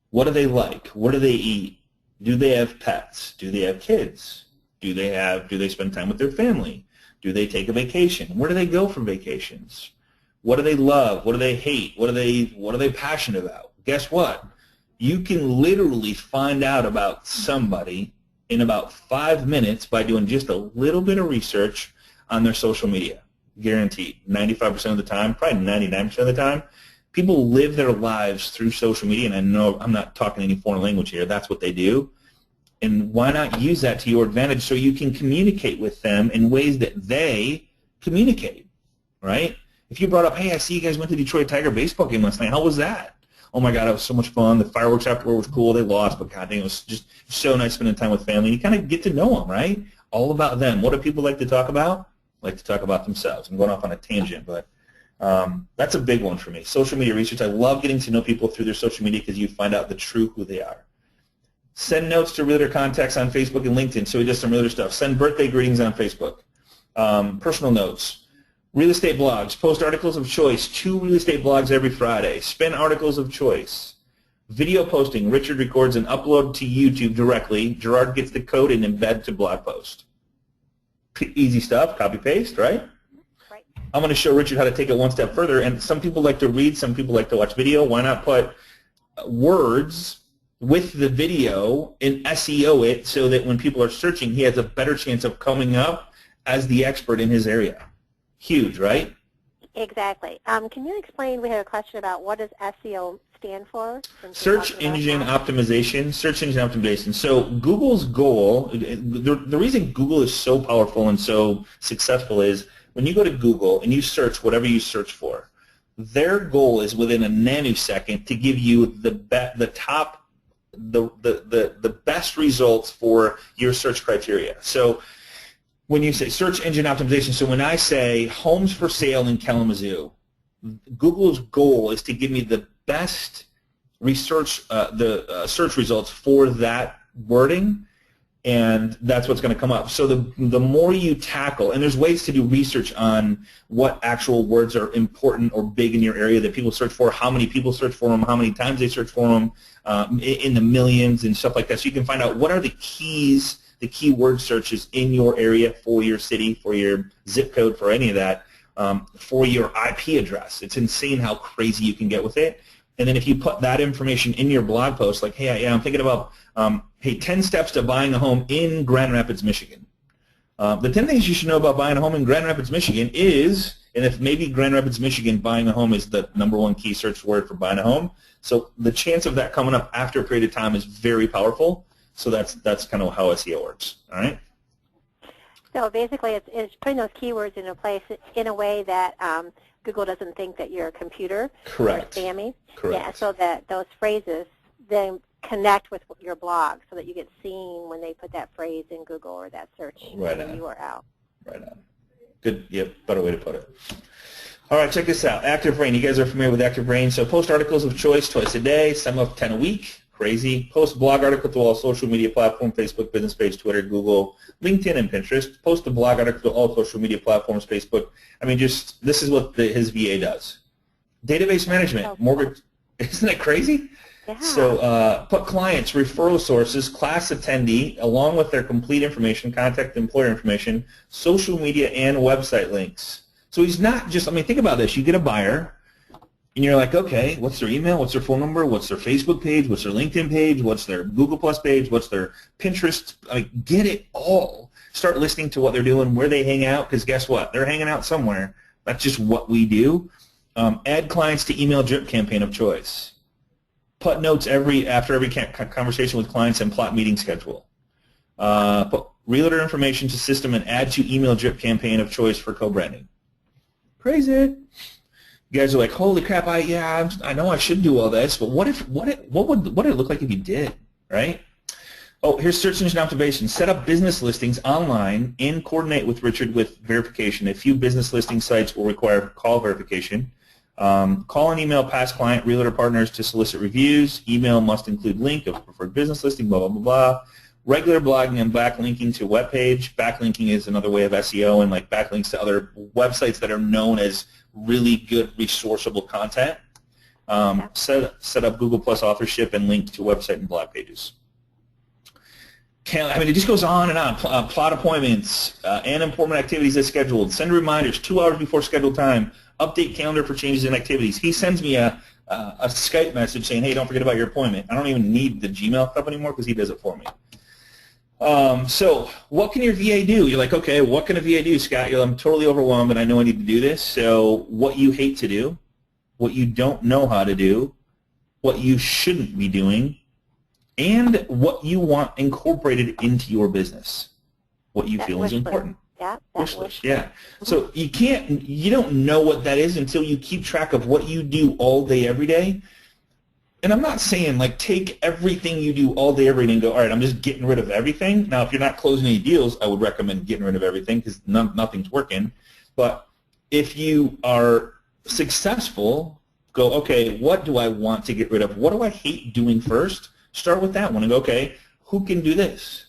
what do they like? What do they eat? Do they have pets? Do they have kids? Do they spend time with their family? Do they take a vacation? Where do they go for vacations? What do they love? What do they hate? What are they passionate about? Guess what? You can literally find out about somebody in about 5 minutes by doing just a little bit of research on their social media. Guaranteed. 95% of the time, probably 99% of the time, people live their lives through social media, and I know I'm not talking any foreign language here. That's what they do. And why not use that to your advantage so you can communicate with them in ways that they communicate, right? If you brought up, hey, I see you guys went to Detroit Tiger baseball game last night. How was that? Oh, my God, it was so much fun. The fireworks afterward was cool. They lost, but God dang, it was just so nice spending time with family. You kind of get to know them, right? All about them. What do people like to talk about? Like to talk about themselves. I'm going off on a tangent, but that's a big one for me. Social media research. I love getting to know people through their social media because you find out the true who they are. Send notes to realtor contacts on Facebook and LinkedIn. So we did some realtor stuff. Send birthday greetings on Facebook. Personal notes. Real estate blogs. Post articles of choice. 2 real estate blogs every Friday. Spin articles of choice. Video posting. Richard records and upload to YouTube directly. Gerard gets the code and embed to blog post. Easy stuff. Copy paste, right? Right. I'm going to show Richard how to take it one step further. And some people like to read. Some people like to watch video. Why not put words with the video and SEO it so that when people are searching, he has a better chance of coming up as the expert in his area. Huge, right? Exactly. Can you explain, we had a question about what does SEO stand for? Search engine optimization. Search engine optimization. So Google's goal, the reason Google is so powerful and so successful is when you go to Google and you search whatever you search for, their goal is within a nanosecond to give you the best results for your search criteria. So when you say search engine optimization, so when I say homes for sale in Kalamazoo, Google's goal is to give me the best research, search results for that wording, and that's what's going to come up. So the more you tackle, and there's ways to do research on what actual words are important or big in your area that people search for, how many people search for them, how many times they search for them, in the millions and stuff like that. So you can find out what are the keys, the keyword searches in your area for your city, for your zip code, for any of that, for your IP address. It's insane how crazy you can get with it. And then if you put that information in your blog post, like, hey, I'm thinking about, hey, 10 steps to buying a home in Grand Rapids, Michigan. The 10 things you should know about buying a home in Grand Rapids, Michigan is, and if maybe Grand Rapids, Michigan, buying a home is the #1 key search word for buying a home, so the chance of that coming up after a period of time is very powerful. So that's kind of how SEO works. All right. So basically, it's putting those keywords in a place in a way that Google doesn't think that you're a computer Correct. or spammy. Correct. Yeah, so that those phrases then connect with your blog, so that you get seen when they put that phrase in Google or that search URL. Right on. Good. Yep. Better way to put it. All right. Check this out. Active Brain. You guys are familiar with Active Brain. So post articles of choice twice a day. Some of 10 a week. Crazy. Post blog article to all social media platforms: Facebook, business page, Twitter, Google, LinkedIn, and Pinterest. Post a blog article to all social media platforms: Facebook. I mean, just this is what his VA does. Database management. Mortgage. Isn't that crazy? Yeah. So put clients, referral sources, class attendee, along with their complete information, contact employer information, social media, and website links. So he's not just, I mean, think about this. You get a buyer, and you're like, okay, what's their email, what's their phone number, what's their Facebook page, what's their LinkedIn page, what's their Google Plus page, what's their Pinterest, like, get it all. Start listening to what they're doing, where they hang out, because guess what? They're hanging out somewhere. That's just what we do. Add clients to email drip campaign of choice. Put notes after every conversation with clients and plot meeting schedule. Put realtor information to system and add to email drip campaign of choice for co-branding. Crazy. You guys are like, holy crap! I know I should do all this, but what would it look like if you did, right? Oh, here's search engine optimization. Set up business listings online and coordinate with Richard with verification. A few business listing sites will require call verification. Call and email past client realtor partners to solicit reviews. Email must include link of preferred business listing, blah, blah, blah, blah. Regular blogging and backlinking to web page. Backlinking is another way of SEO, and like backlinks to other websites that are known as really good resourceable content. Set up Google Plus authorship and link to website and blog pages. I mean, it just goes on and on. Plot appointments and important activities as scheduled. Send reminders 2 hours before scheduled time. Update calendar for changes in activities. He sends me a Skype message saying, hey, don't forget about your appointment. I don't even need the Gmail stuff anymore because he does it for me. So what can your VA do? You're like, okay, what can a VA do, Scott? I'm totally overwhelmed and I know I need to do this. So what you hate to do, what you don't know how to do, what you shouldn't be doing, and what you want incorporated into your business, what you feel is important. Yeah, wish list. Yeah. So you don't know what that is until you keep track of what you do all day, every day. And I'm not saying like take everything you do all day, every day and go, all right, I'm just getting rid of everything. Now, if you're not closing any deals, I would recommend getting rid of everything because nothing's working. But if you are successful, go, okay, what do I want to get rid of? What do I hate doing first? Start with that one and go, okay, who can do this?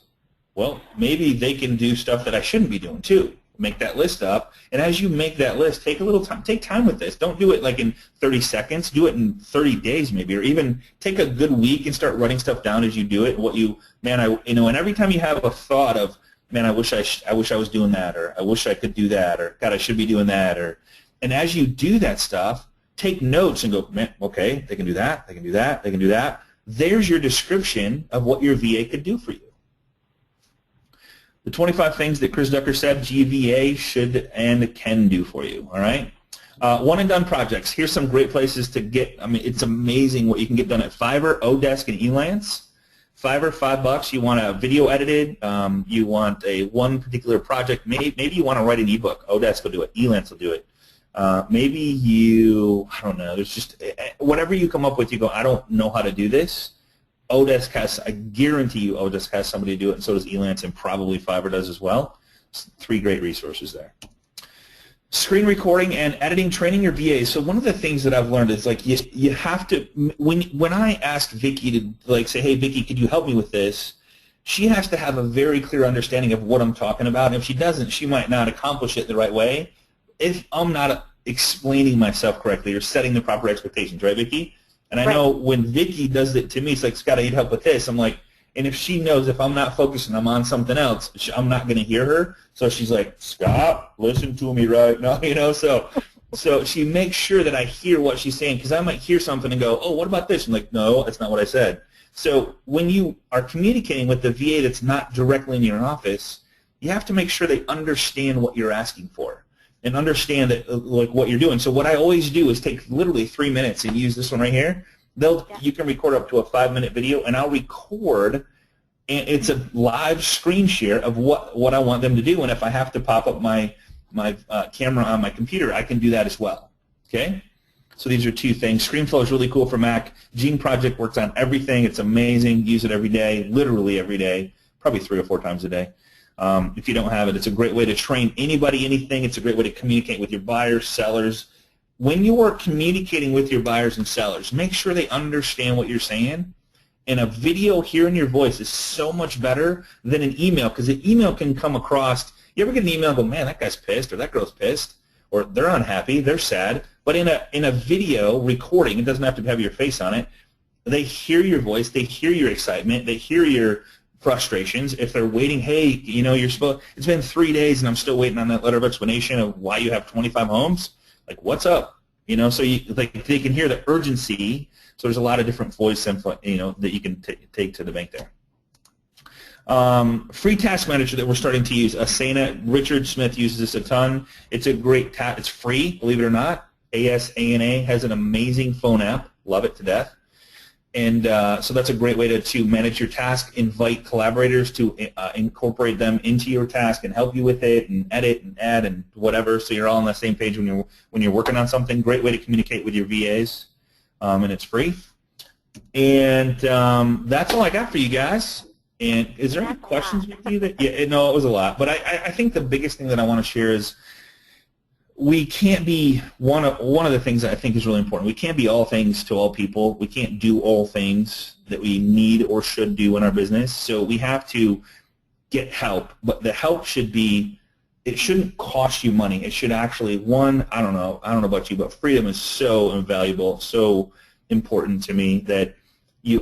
Well, maybe they can do stuff that I shouldn't be doing too. Make that list up, and as you make that list, take a little time. Take time with this. Don't do it like in 30 seconds. Do it in 30 days maybe, or even take a good week and start writing stuff down as you do it. And every time you have a thought of, man, I wish I was doing that, or I wish I could do that, or God, I should be doing that, and as you do that stuff, take notes and go, man, okay, they can do that, they can do that, they can do that. There's your description of what your VA could do for you. The 25 things that Chris Ducker said GVA should and can do for you, all right? One and done projects. Here's some great places to get, I mean, it's amazing what you can get done at Fiverr, Odesk, and Elance. Fiverr, $5. You want a video edited. You want one particular project. Maybe you want to write an ebook. Odesk will do it. Elance will do it. Maybe you, I don't know, there's just, whatever you come up with, you go, I don't know how to do this. Odesk has, I guarantee you Odesk has somebody do it, and so does Elance, and probably Fiverr does as well. 3 great resources there. Screen recording and editing, training your VAs. So one of the things that I've learned is like you have to, when I ask Vicki to like say, hey Vicki, could you help me with this? She has to have a very clear understanding of what I'm talking about. And if she doesn't, she might not accomplish it the right way if I'm not explaining myself correctly or setting the proper expectations, right, Vicki? And I know when Vicki does it to me, it's like, Scott, I need help with this. I'm like, and if she knows if I'm not focusing, I'm on something else, I'm not going to hear her. So she's like, Scott, listen to me right now, you know. So she makes sure that I hear what she's saying, because I might hear something and go, oh, what about this? I'm like, no, that's not what I said. So when you are communicating with the VA that's not directly in your office, you have to make sure they understand what you're asking for and understand that, like, what you're doing. So what I always do is take literally 3 minutes and use this one right here. You can record up to a 5-minute video, and I'll record, and it's a live screen share of what I want them to do. And if I have to pop up my camera on my computer, I can do that as well. Okay? So these are 2 things. ScreenFlow is really cool for Mac. Gene Project works on everything. It's amazing. Use it every day, literally every day, probably 3 or 4 times a day. If you don't have it, it's a great way to train anybody, anything. It's a great way to communicate with your buyers, sellers. When you are communicating with your buyers and sellers, make sure they understand what you're saying. And a video hearing your voice is so much better than an email, because an email can come across. You ever get an email and go, man, that guy's pissed, or that girl's pissed, or they're unhappy, they're sad. But in a video recording, it doesn't have to have your face on it. They hear your voice, they hear your excitement, they hear your frustrations. If they're waiting, hey, you know, it's been 3 days and I'm still waiting on that letter of explanation of why you have 25 homes. Like, what's up? You know, so they can hear the urgency. So there's a lot of different voice info, you know, that you can take to the bank there. Free task manager that we're starting to use, Asana. Richard Smith uses this a ton. It's a great it's free, believe it or not. Asana has an amazing phone app. Love it to death. And so that's a great way to manage your task, invite collaborators to incorporate them into your task and help you with it and edit and add and whatever, so you're all on the same page when you're working on something. Great way to communicate with your VAs, and it's free. And that's all I got for you guys. And is there any questions with you? Yeah, no, it was a lot. But I think the biggest thing that I want to share is we can't be one of the things that I think is really important. We can't be all things to all people. We can't do all things that we need or should do in our business. So we have to get help. But the help should be, it shouldn't cost you money. It should actually, I don't know about you, but freedom is so invaluable, so important to me that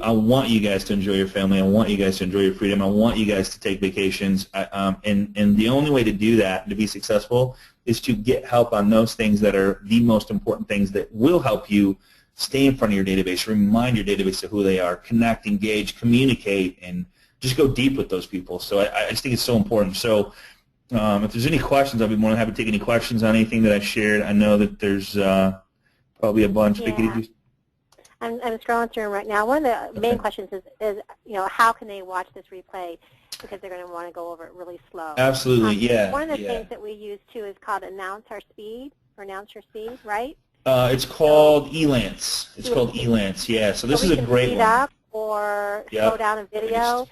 I want you guys to enjoy your family. I want you guys to enjoy your freedom. I want you guys to take vacations. And the only way to do that, to be successful, is to get help on those things that are the most important things that will help you stay in front of your database, remind your database of who they are, connect, engage, communicate, and just go deep with those people. So I just think it's so important. So if there's any questions, I'll be more than happy to take any questions on anything that I shared. I know that there's probably a bunch. Yeah. I'm scrolling through them right now. One of the main questions is, you know, how can they watch this replay? Because they're going to want to go over it really slow. Absolutely, yeah. One of the things that we use, too, is called Announce Your Speed, right? It's called Elance. It's called Elance, yeah. So this is a great one. Speed up or slow down a video.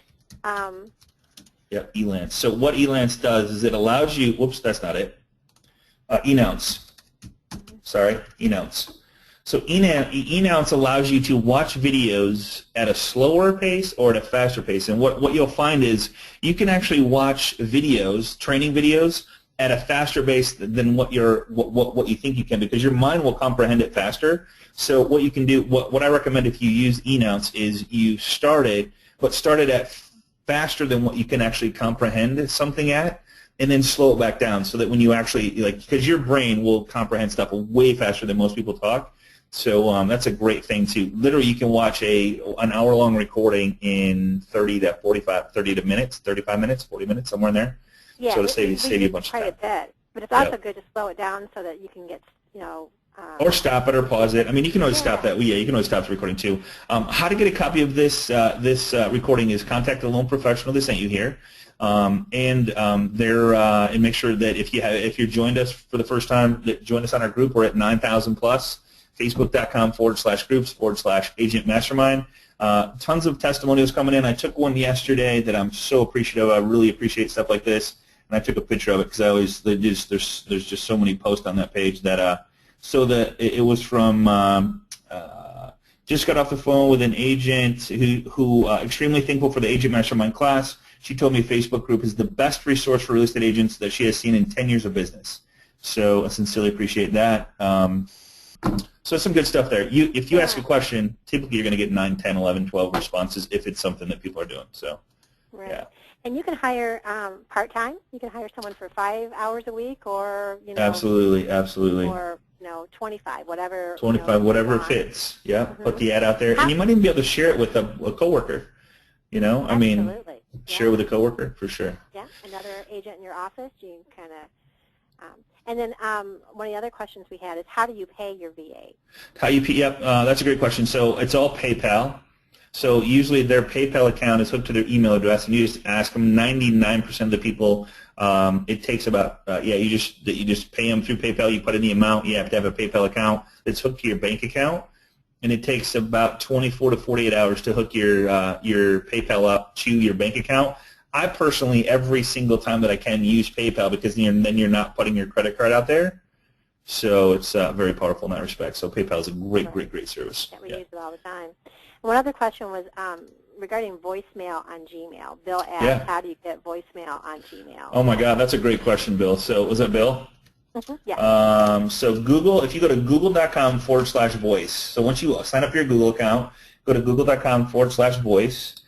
Yep, Elance. So what Elance does is it allows you, whoops, that's not it. Enounce. Sorry, Enounce. So Enounce allows you to watch videos at a slower pace or at a faster pace. And what you'll find is you can actually watch videos, training videos, at a faster pace than what you think you can, because your mind will comprehend it faster. So what you can do, what I recommend if you use Enounce is you start it at faster than what you can actually comprehend something at, and then slow it back down so that when you actually, because your brain will comprehend stuff way faster than most people talk. So that's a great thing too. Literally, you can watch an hour-long recording in 35 minutes, 40 minutes, somewhere in there. Yeah, so to save you a bunch of time. Quite a bit, but it's also good to slow it down so that you can get, or stop it or pause it. I mean, you can always stop that. Yeah, you can always stop the recording too. How to get a copy of this recording is contact the loan professional that sent you here, and make sure that if you joined us for the first time, that join us on our group. We're at 9,000 plus. Facebook.com/groups/Agent Mastermind. Tons of testimonials coming in. I took one yesterday that I'm so appreciative of. I really appreciate stuff like this, and I took a picture of it because there's just so many posts on that page that it was from just got off the phone with an agent who extremely thankful for the Agent Mastermind class. She told me Facebook group is the best resource for real estate agents that she has seen in 10 years of business. So I sincerely appreciate that. So some good stuff there. If you ask a question, typically you're going to get 9, 10, 11, 12 responses if it's something that people are doing. So, right. Yeah. And you can hire part-time. You can hire someone for 5 hours a week, or absolutely, or 25, whatever. 25, whatever fits. Yeah. Put the ad out there, and you might even be able to share it with a coworker. I mean, share with a coworker, for sure. Yeah, another agent in your office, you can kind of, and then one of the other questions we had is how do you pay your VA? How you pay, yep, that's a great question. So it's all PayPal. So usually their PayPal account is hooked to their email address, and you just ask them. 99% of the people, it takes about you just pay them through PayPal. You put in the amount. You have to have a PayPal account that's hooked to your bank account, and it takes about 24 to 48 hours to hook your PayPal up to your bank account. I personally, every single time that I can, use PayPal because then you're not putting your credit card out there. So it's very powerful in that respect. So PayPal is a great service. Yeah, we use it all the time. One other question was regarding voicemail on Gmail. Bill asked, how do you get voicemail on Gmail? Oh my God, that's a great question, Bill. So was that Bill? Mm-hmm. Yeah. So Google, if you go to google.com/voice, so once you sign up your Google account, go to google.com/voice,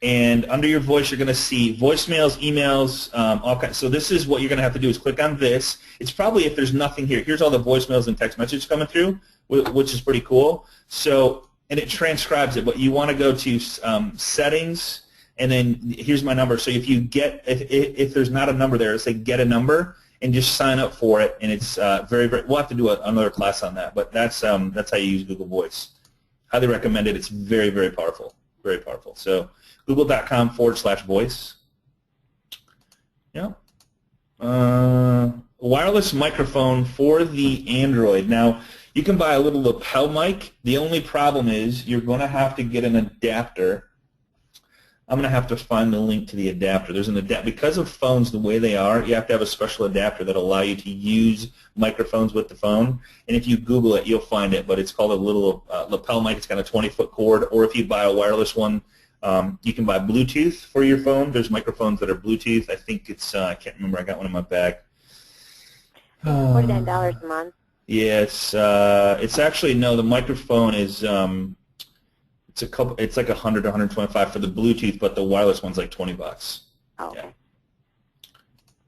and under your voice you're going to see voicemails, emails, all kinds. So this is what you're going to have to do is click on this. It's probably, if there's nothing here, here's all the voicemails and text messages coming through, which is pretty cool. So, and it transcribes it, but you want to go to settings, and then here's my number. So if you get, if there's not a number there, say get a number, and just sign up for it. And it's we'll have to do another class on that, but that's how you use Google Voice. Highly recommend it. It's very powerful, very powerful. So google.com/voice. Yeah. Wireless microphone for the Android. Now, you can buy a little lapel mic. The only problem is you're going to have to get an adapter. I'm going to have to find the link to the adapter. There's an adapter. Because of phones the way they are, you have to have a special adapter that will allow you to use microphones with the phone. And if you Google it, you'll find it. But it's called a little lapel mic. It's got a 20-foot cord. Or if you buy a wireless one, you can buy Bluetooth for your phone. There's microphones that are Bluetooth. I think it's, I can't remember. I got one in my bag. $49 a month. Yeah, it's actually, no, the microphone is, it's like 100 to 125 for the Bluetooth, but the wireless one's like $20. Oh, okay.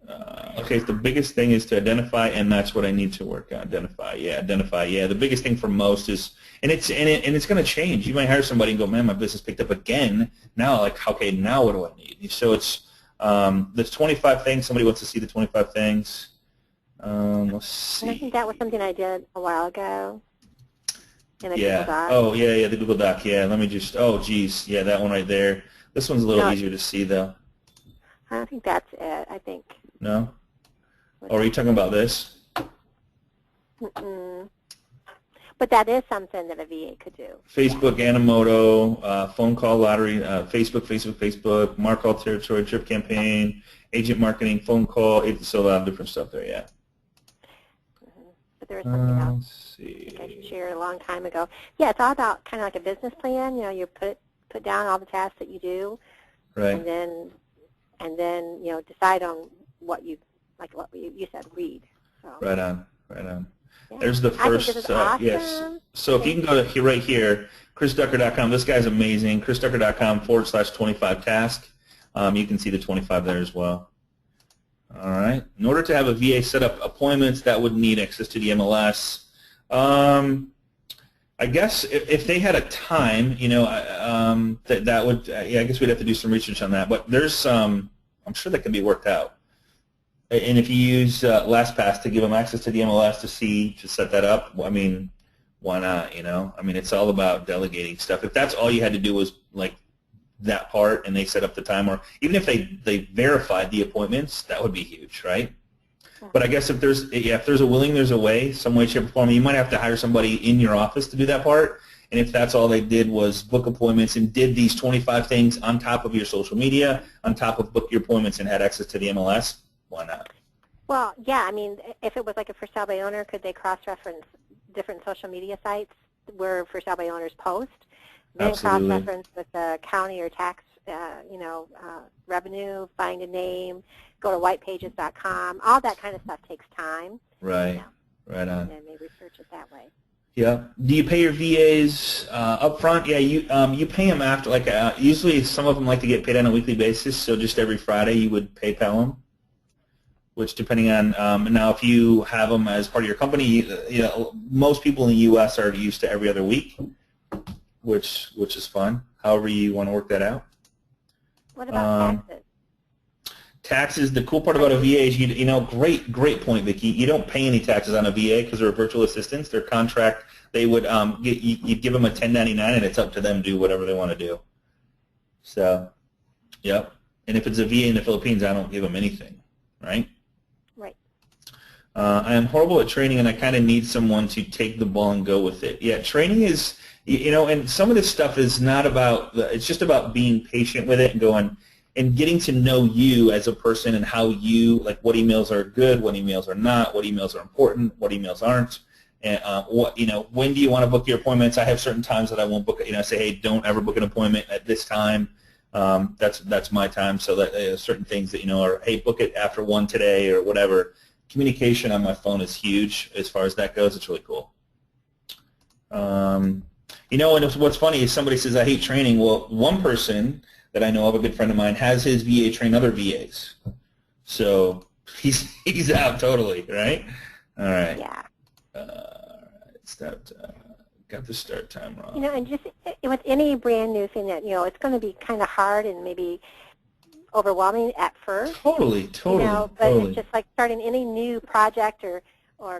Yeah. Okay, the biggest thing is to identify, and that's what I need to work on. Identify. Yeah, the biggest thing for most is, and it's going to change. You might hire somebody and go, man, my business picked up again. Now, like, okay, now what do I need? So it's there's 25 things. Somebody wants to see the 25 things. Let's see. And I think that was something I did a while ago. In the yeah. Google Doc. Oh, yeah, the Google Doc. Yeah, let me just. Oh, geez. Yeah, that one right there. This one's a little easier to see, though. I don't think that's it. I think. No. Or are you talking about this? Mm-mm. But that is something that a VA could do. Facebook, Animoto, phone call lottery, Facebook, Mark All Territory, Trip Campaign, agent marketing, phone call. It's a lot of different stuff there, yeah. But there was something else Let's see. I shared a long time ago. Yeah, it's all about kind of like a business plan. You know, you put down all the tasks that you do, Right. and then you know decide on what you you said read. So. Right on. Yeah. There's the I first. think this is awesome. Yes. So if you can go to right here, chrisducker.com. This guy's amazing. chrisducker.com/25 task. You can see the 25 there as well. All right. In order to have a VA set up appointments, that would need access to the MLS. I guess if they had a time, you know, that would. Yeah, I guess we'd have to do some research on that. But there's I'm sure that can be worked out. And if you use LastPass to give them access to the MLS to set that up, I mean, why not? You know, I mean, it's all about delegating stuff. If that's all you had to do was like that part, and they set up the time, or even if they verified the appointments, that would be huge, right? But I guess if there's a willing, there's a way, some way, shape, or form. You might have to hire somebody in your office to do that part. And if that's all they did was book appointments and did these 25 things on top of your social media, on top of book your appointments and had access to the MLS, why not? Well, yeah, I mean, if it was like a for sale by owner, could they cross-reference different social media sites where for sale by owners post? Then Absolutely. cross-reference with the county or tax, revenue, find a name, go to whitepages.com. All that kind of stuff takes time. Right. Yeah. Right on. And then maybe research it that way. Yeah. Do you pay your VAs up front? Yeah, you pay them after. Like usually, some of them like to get paid on a weekly basis. So just every Friday, you would PayPal them. Which, depending on now, if you have them as part of your company, you know, most people in the U.S. are used to every other week, which is fun. However, you want to work that out. What about taxes? Taxes, the cool part about a VA is, you know, great point, Vicki. You don't pay any taxes on a VA because they're virtual assistants. Their contract, they would, you'd give them a 1099, and it's up to them to do whatever they want to do. So, yep. And if it's a VA in the Philippines, I don't give them anything, right? Right. I am horrible at training, and I kind of need someone to take the ball and go with it. Yeah, training is, you know, and some of this stuff is not about, it's just about being patient with it and going, and getting to know you as a person and how you, like what emails are good, what emails are not, what emails are important, what emails aren't, and what, you know, when do you want to book your appointments? I have certain times that I won't book it. You know, I say, hey, don't ever book an appointment at this time. That's my time. So that certain things that, you know, are, hey, book it after 1 today or whatever. Communication on my phone is huge as far as that goes. It's really cool. You know, and what's funny is somebody says, I hate training. Well, one person that I know of, a good friend of mine, has his VA train other VAs. So he's out totally, right? All right. Yeah. Got the start time wrong. You know, and just with any brand new thing that, you know, it's going to be kind of hard and maybe overwhelming at first. Totally. You know, but it's just like starting any new project or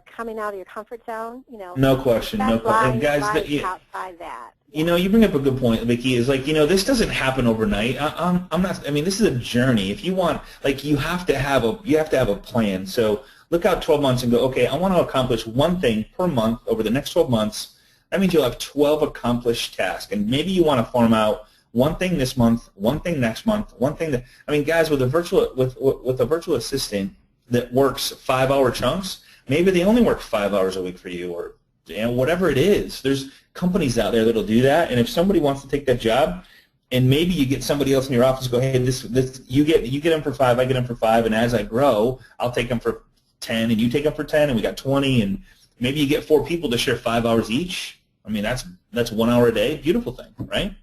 coming out of your comfort zone, you know. No question. No question. And guys, outside that. You know, you bring up a good point, Vicki, is like, you know, this doesn't happen overnight. I'm not, I mean, this is a journey. If you want, like, you have to have a plan. So look out 12 months and go, okay, I want to accomplish one thing per month over the next 12 months. That means you'll have 12 accomplished tasks. And maybe you want to farm out one thing this month, one thing next month, one thing that, I mean, guys, with a virtual assistant that works 5-hour chunks, maybe they only work 5 hours a week for you, or, you know, whatever it is. There's companies out there that'll do that, and if somebody wants to take that job, and maybe you get somebody else in your office go, hey, this you get them for 5, I get them for 5, and as I grow, I'll take them for 10, and you take them for 10, and we got 20, and maybe you get 4 people to share 5 hours each. I mean, that's 1 hour a day. Beautiful thing, right?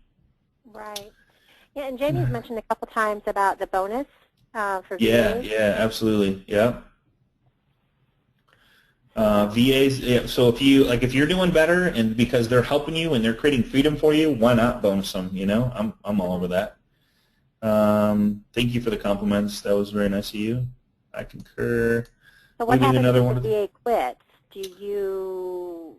Right. Yeah, and Jamie's mentioned a couple times about the bonus for VAs. Yeah, absolutely. Yeah. VAs, yeah, so if you're doing better and because they're helping you and they're creating freedom for you, why not bonus them, you know? I'm all over that. Thank you for the compliments. That was very nice of you. I concur. So what happens if the VA quits? Do you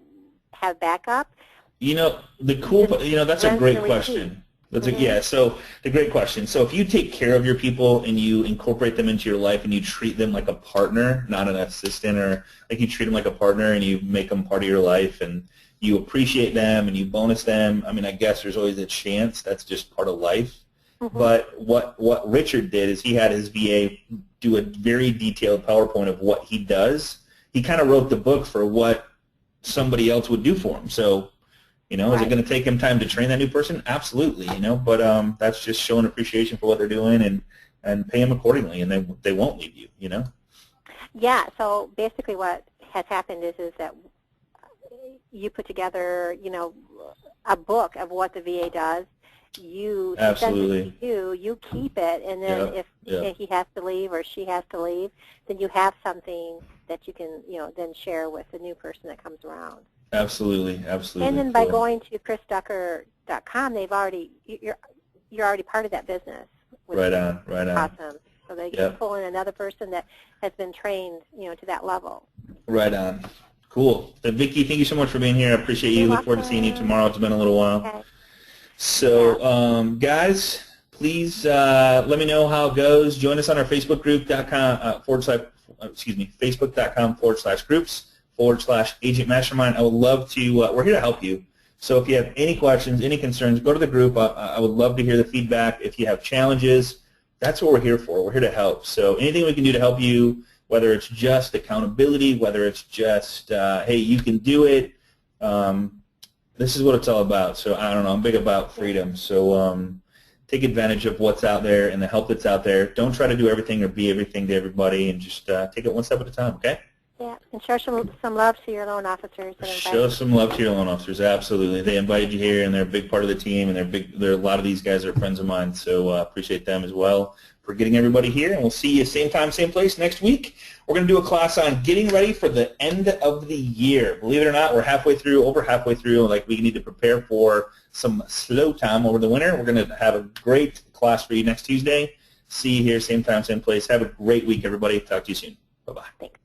have backup? You know, that's a great question. So the great question. So if you take care of your people and you incorporate them into your life and you treat them like a partner, not an assistant, or like you treat them like a partner and you make them part of your life and you appreciate them and you bonus them, I mean, I guess there's always a chance. That's just part of life. Mm-hmm. But what Richard did is he had his VA do a very detailed PowerPoint of what he does. He kind of wrote the book for what somebody else would do for him. So, you know, is it going to take him time to train that new person? Absolutely, you know, but that's just showing appreciation for what they're doing and pay them accordingly, and they won't leave you, you know? Yeah, so basically what has happened is that you put together, you know, a book of what the VA does. You send it to you keep it, and then if he has to leave or she has to leave, then you have something that you can, you know, then share with the new person that comes around. Absolutely. And then by going to chrisducker.com, you're already part of that business. Right on. Awesome. So they can pull in another person that has been trained, you know, to that level. Right on. Cool. Vicki, thank you so much for being here. I appreciate you. Look forward to seeing you tomorrow. It's been a little while. Okay. So, guys, please let me know how it goes. Join us on our Facebook group.com Facebook.com/groups/Agent Mastermind. I would love to, we're here to help you. So if you have any questions, any concerns, go to the group. I would love to hear the feedback. If you have challenges, that's what we're here for. We're here to help. So anything we can do to help you, whether it's just accountability, whether it's just, hey, you can do it, this is what it's all about. So I don't know. I'm big about freedom. So take advantage of what's out there and the help that's out there. Don't try to do everything or be everything to everybody, and just take it one step at a time, okay? Yeah, and show some love to your loan officers. Show some love to your loan officers, absolutely. They invited you here, and they're a big part of the team, and they're a lot of these guys are friends of mine, so appreciate them as well. for getting everybody here, and we'll see you same time, same place next week. We're going to do a class on getting ready for the end of the year. Believe it or not, we're over halfway through, like we need to prepare for some slow time over the winter. We're going to have a great class for you next Tuesday. See you here, same time, same place. Have a great week, everybody. Talk to you soon. Bye-bye. Thanks.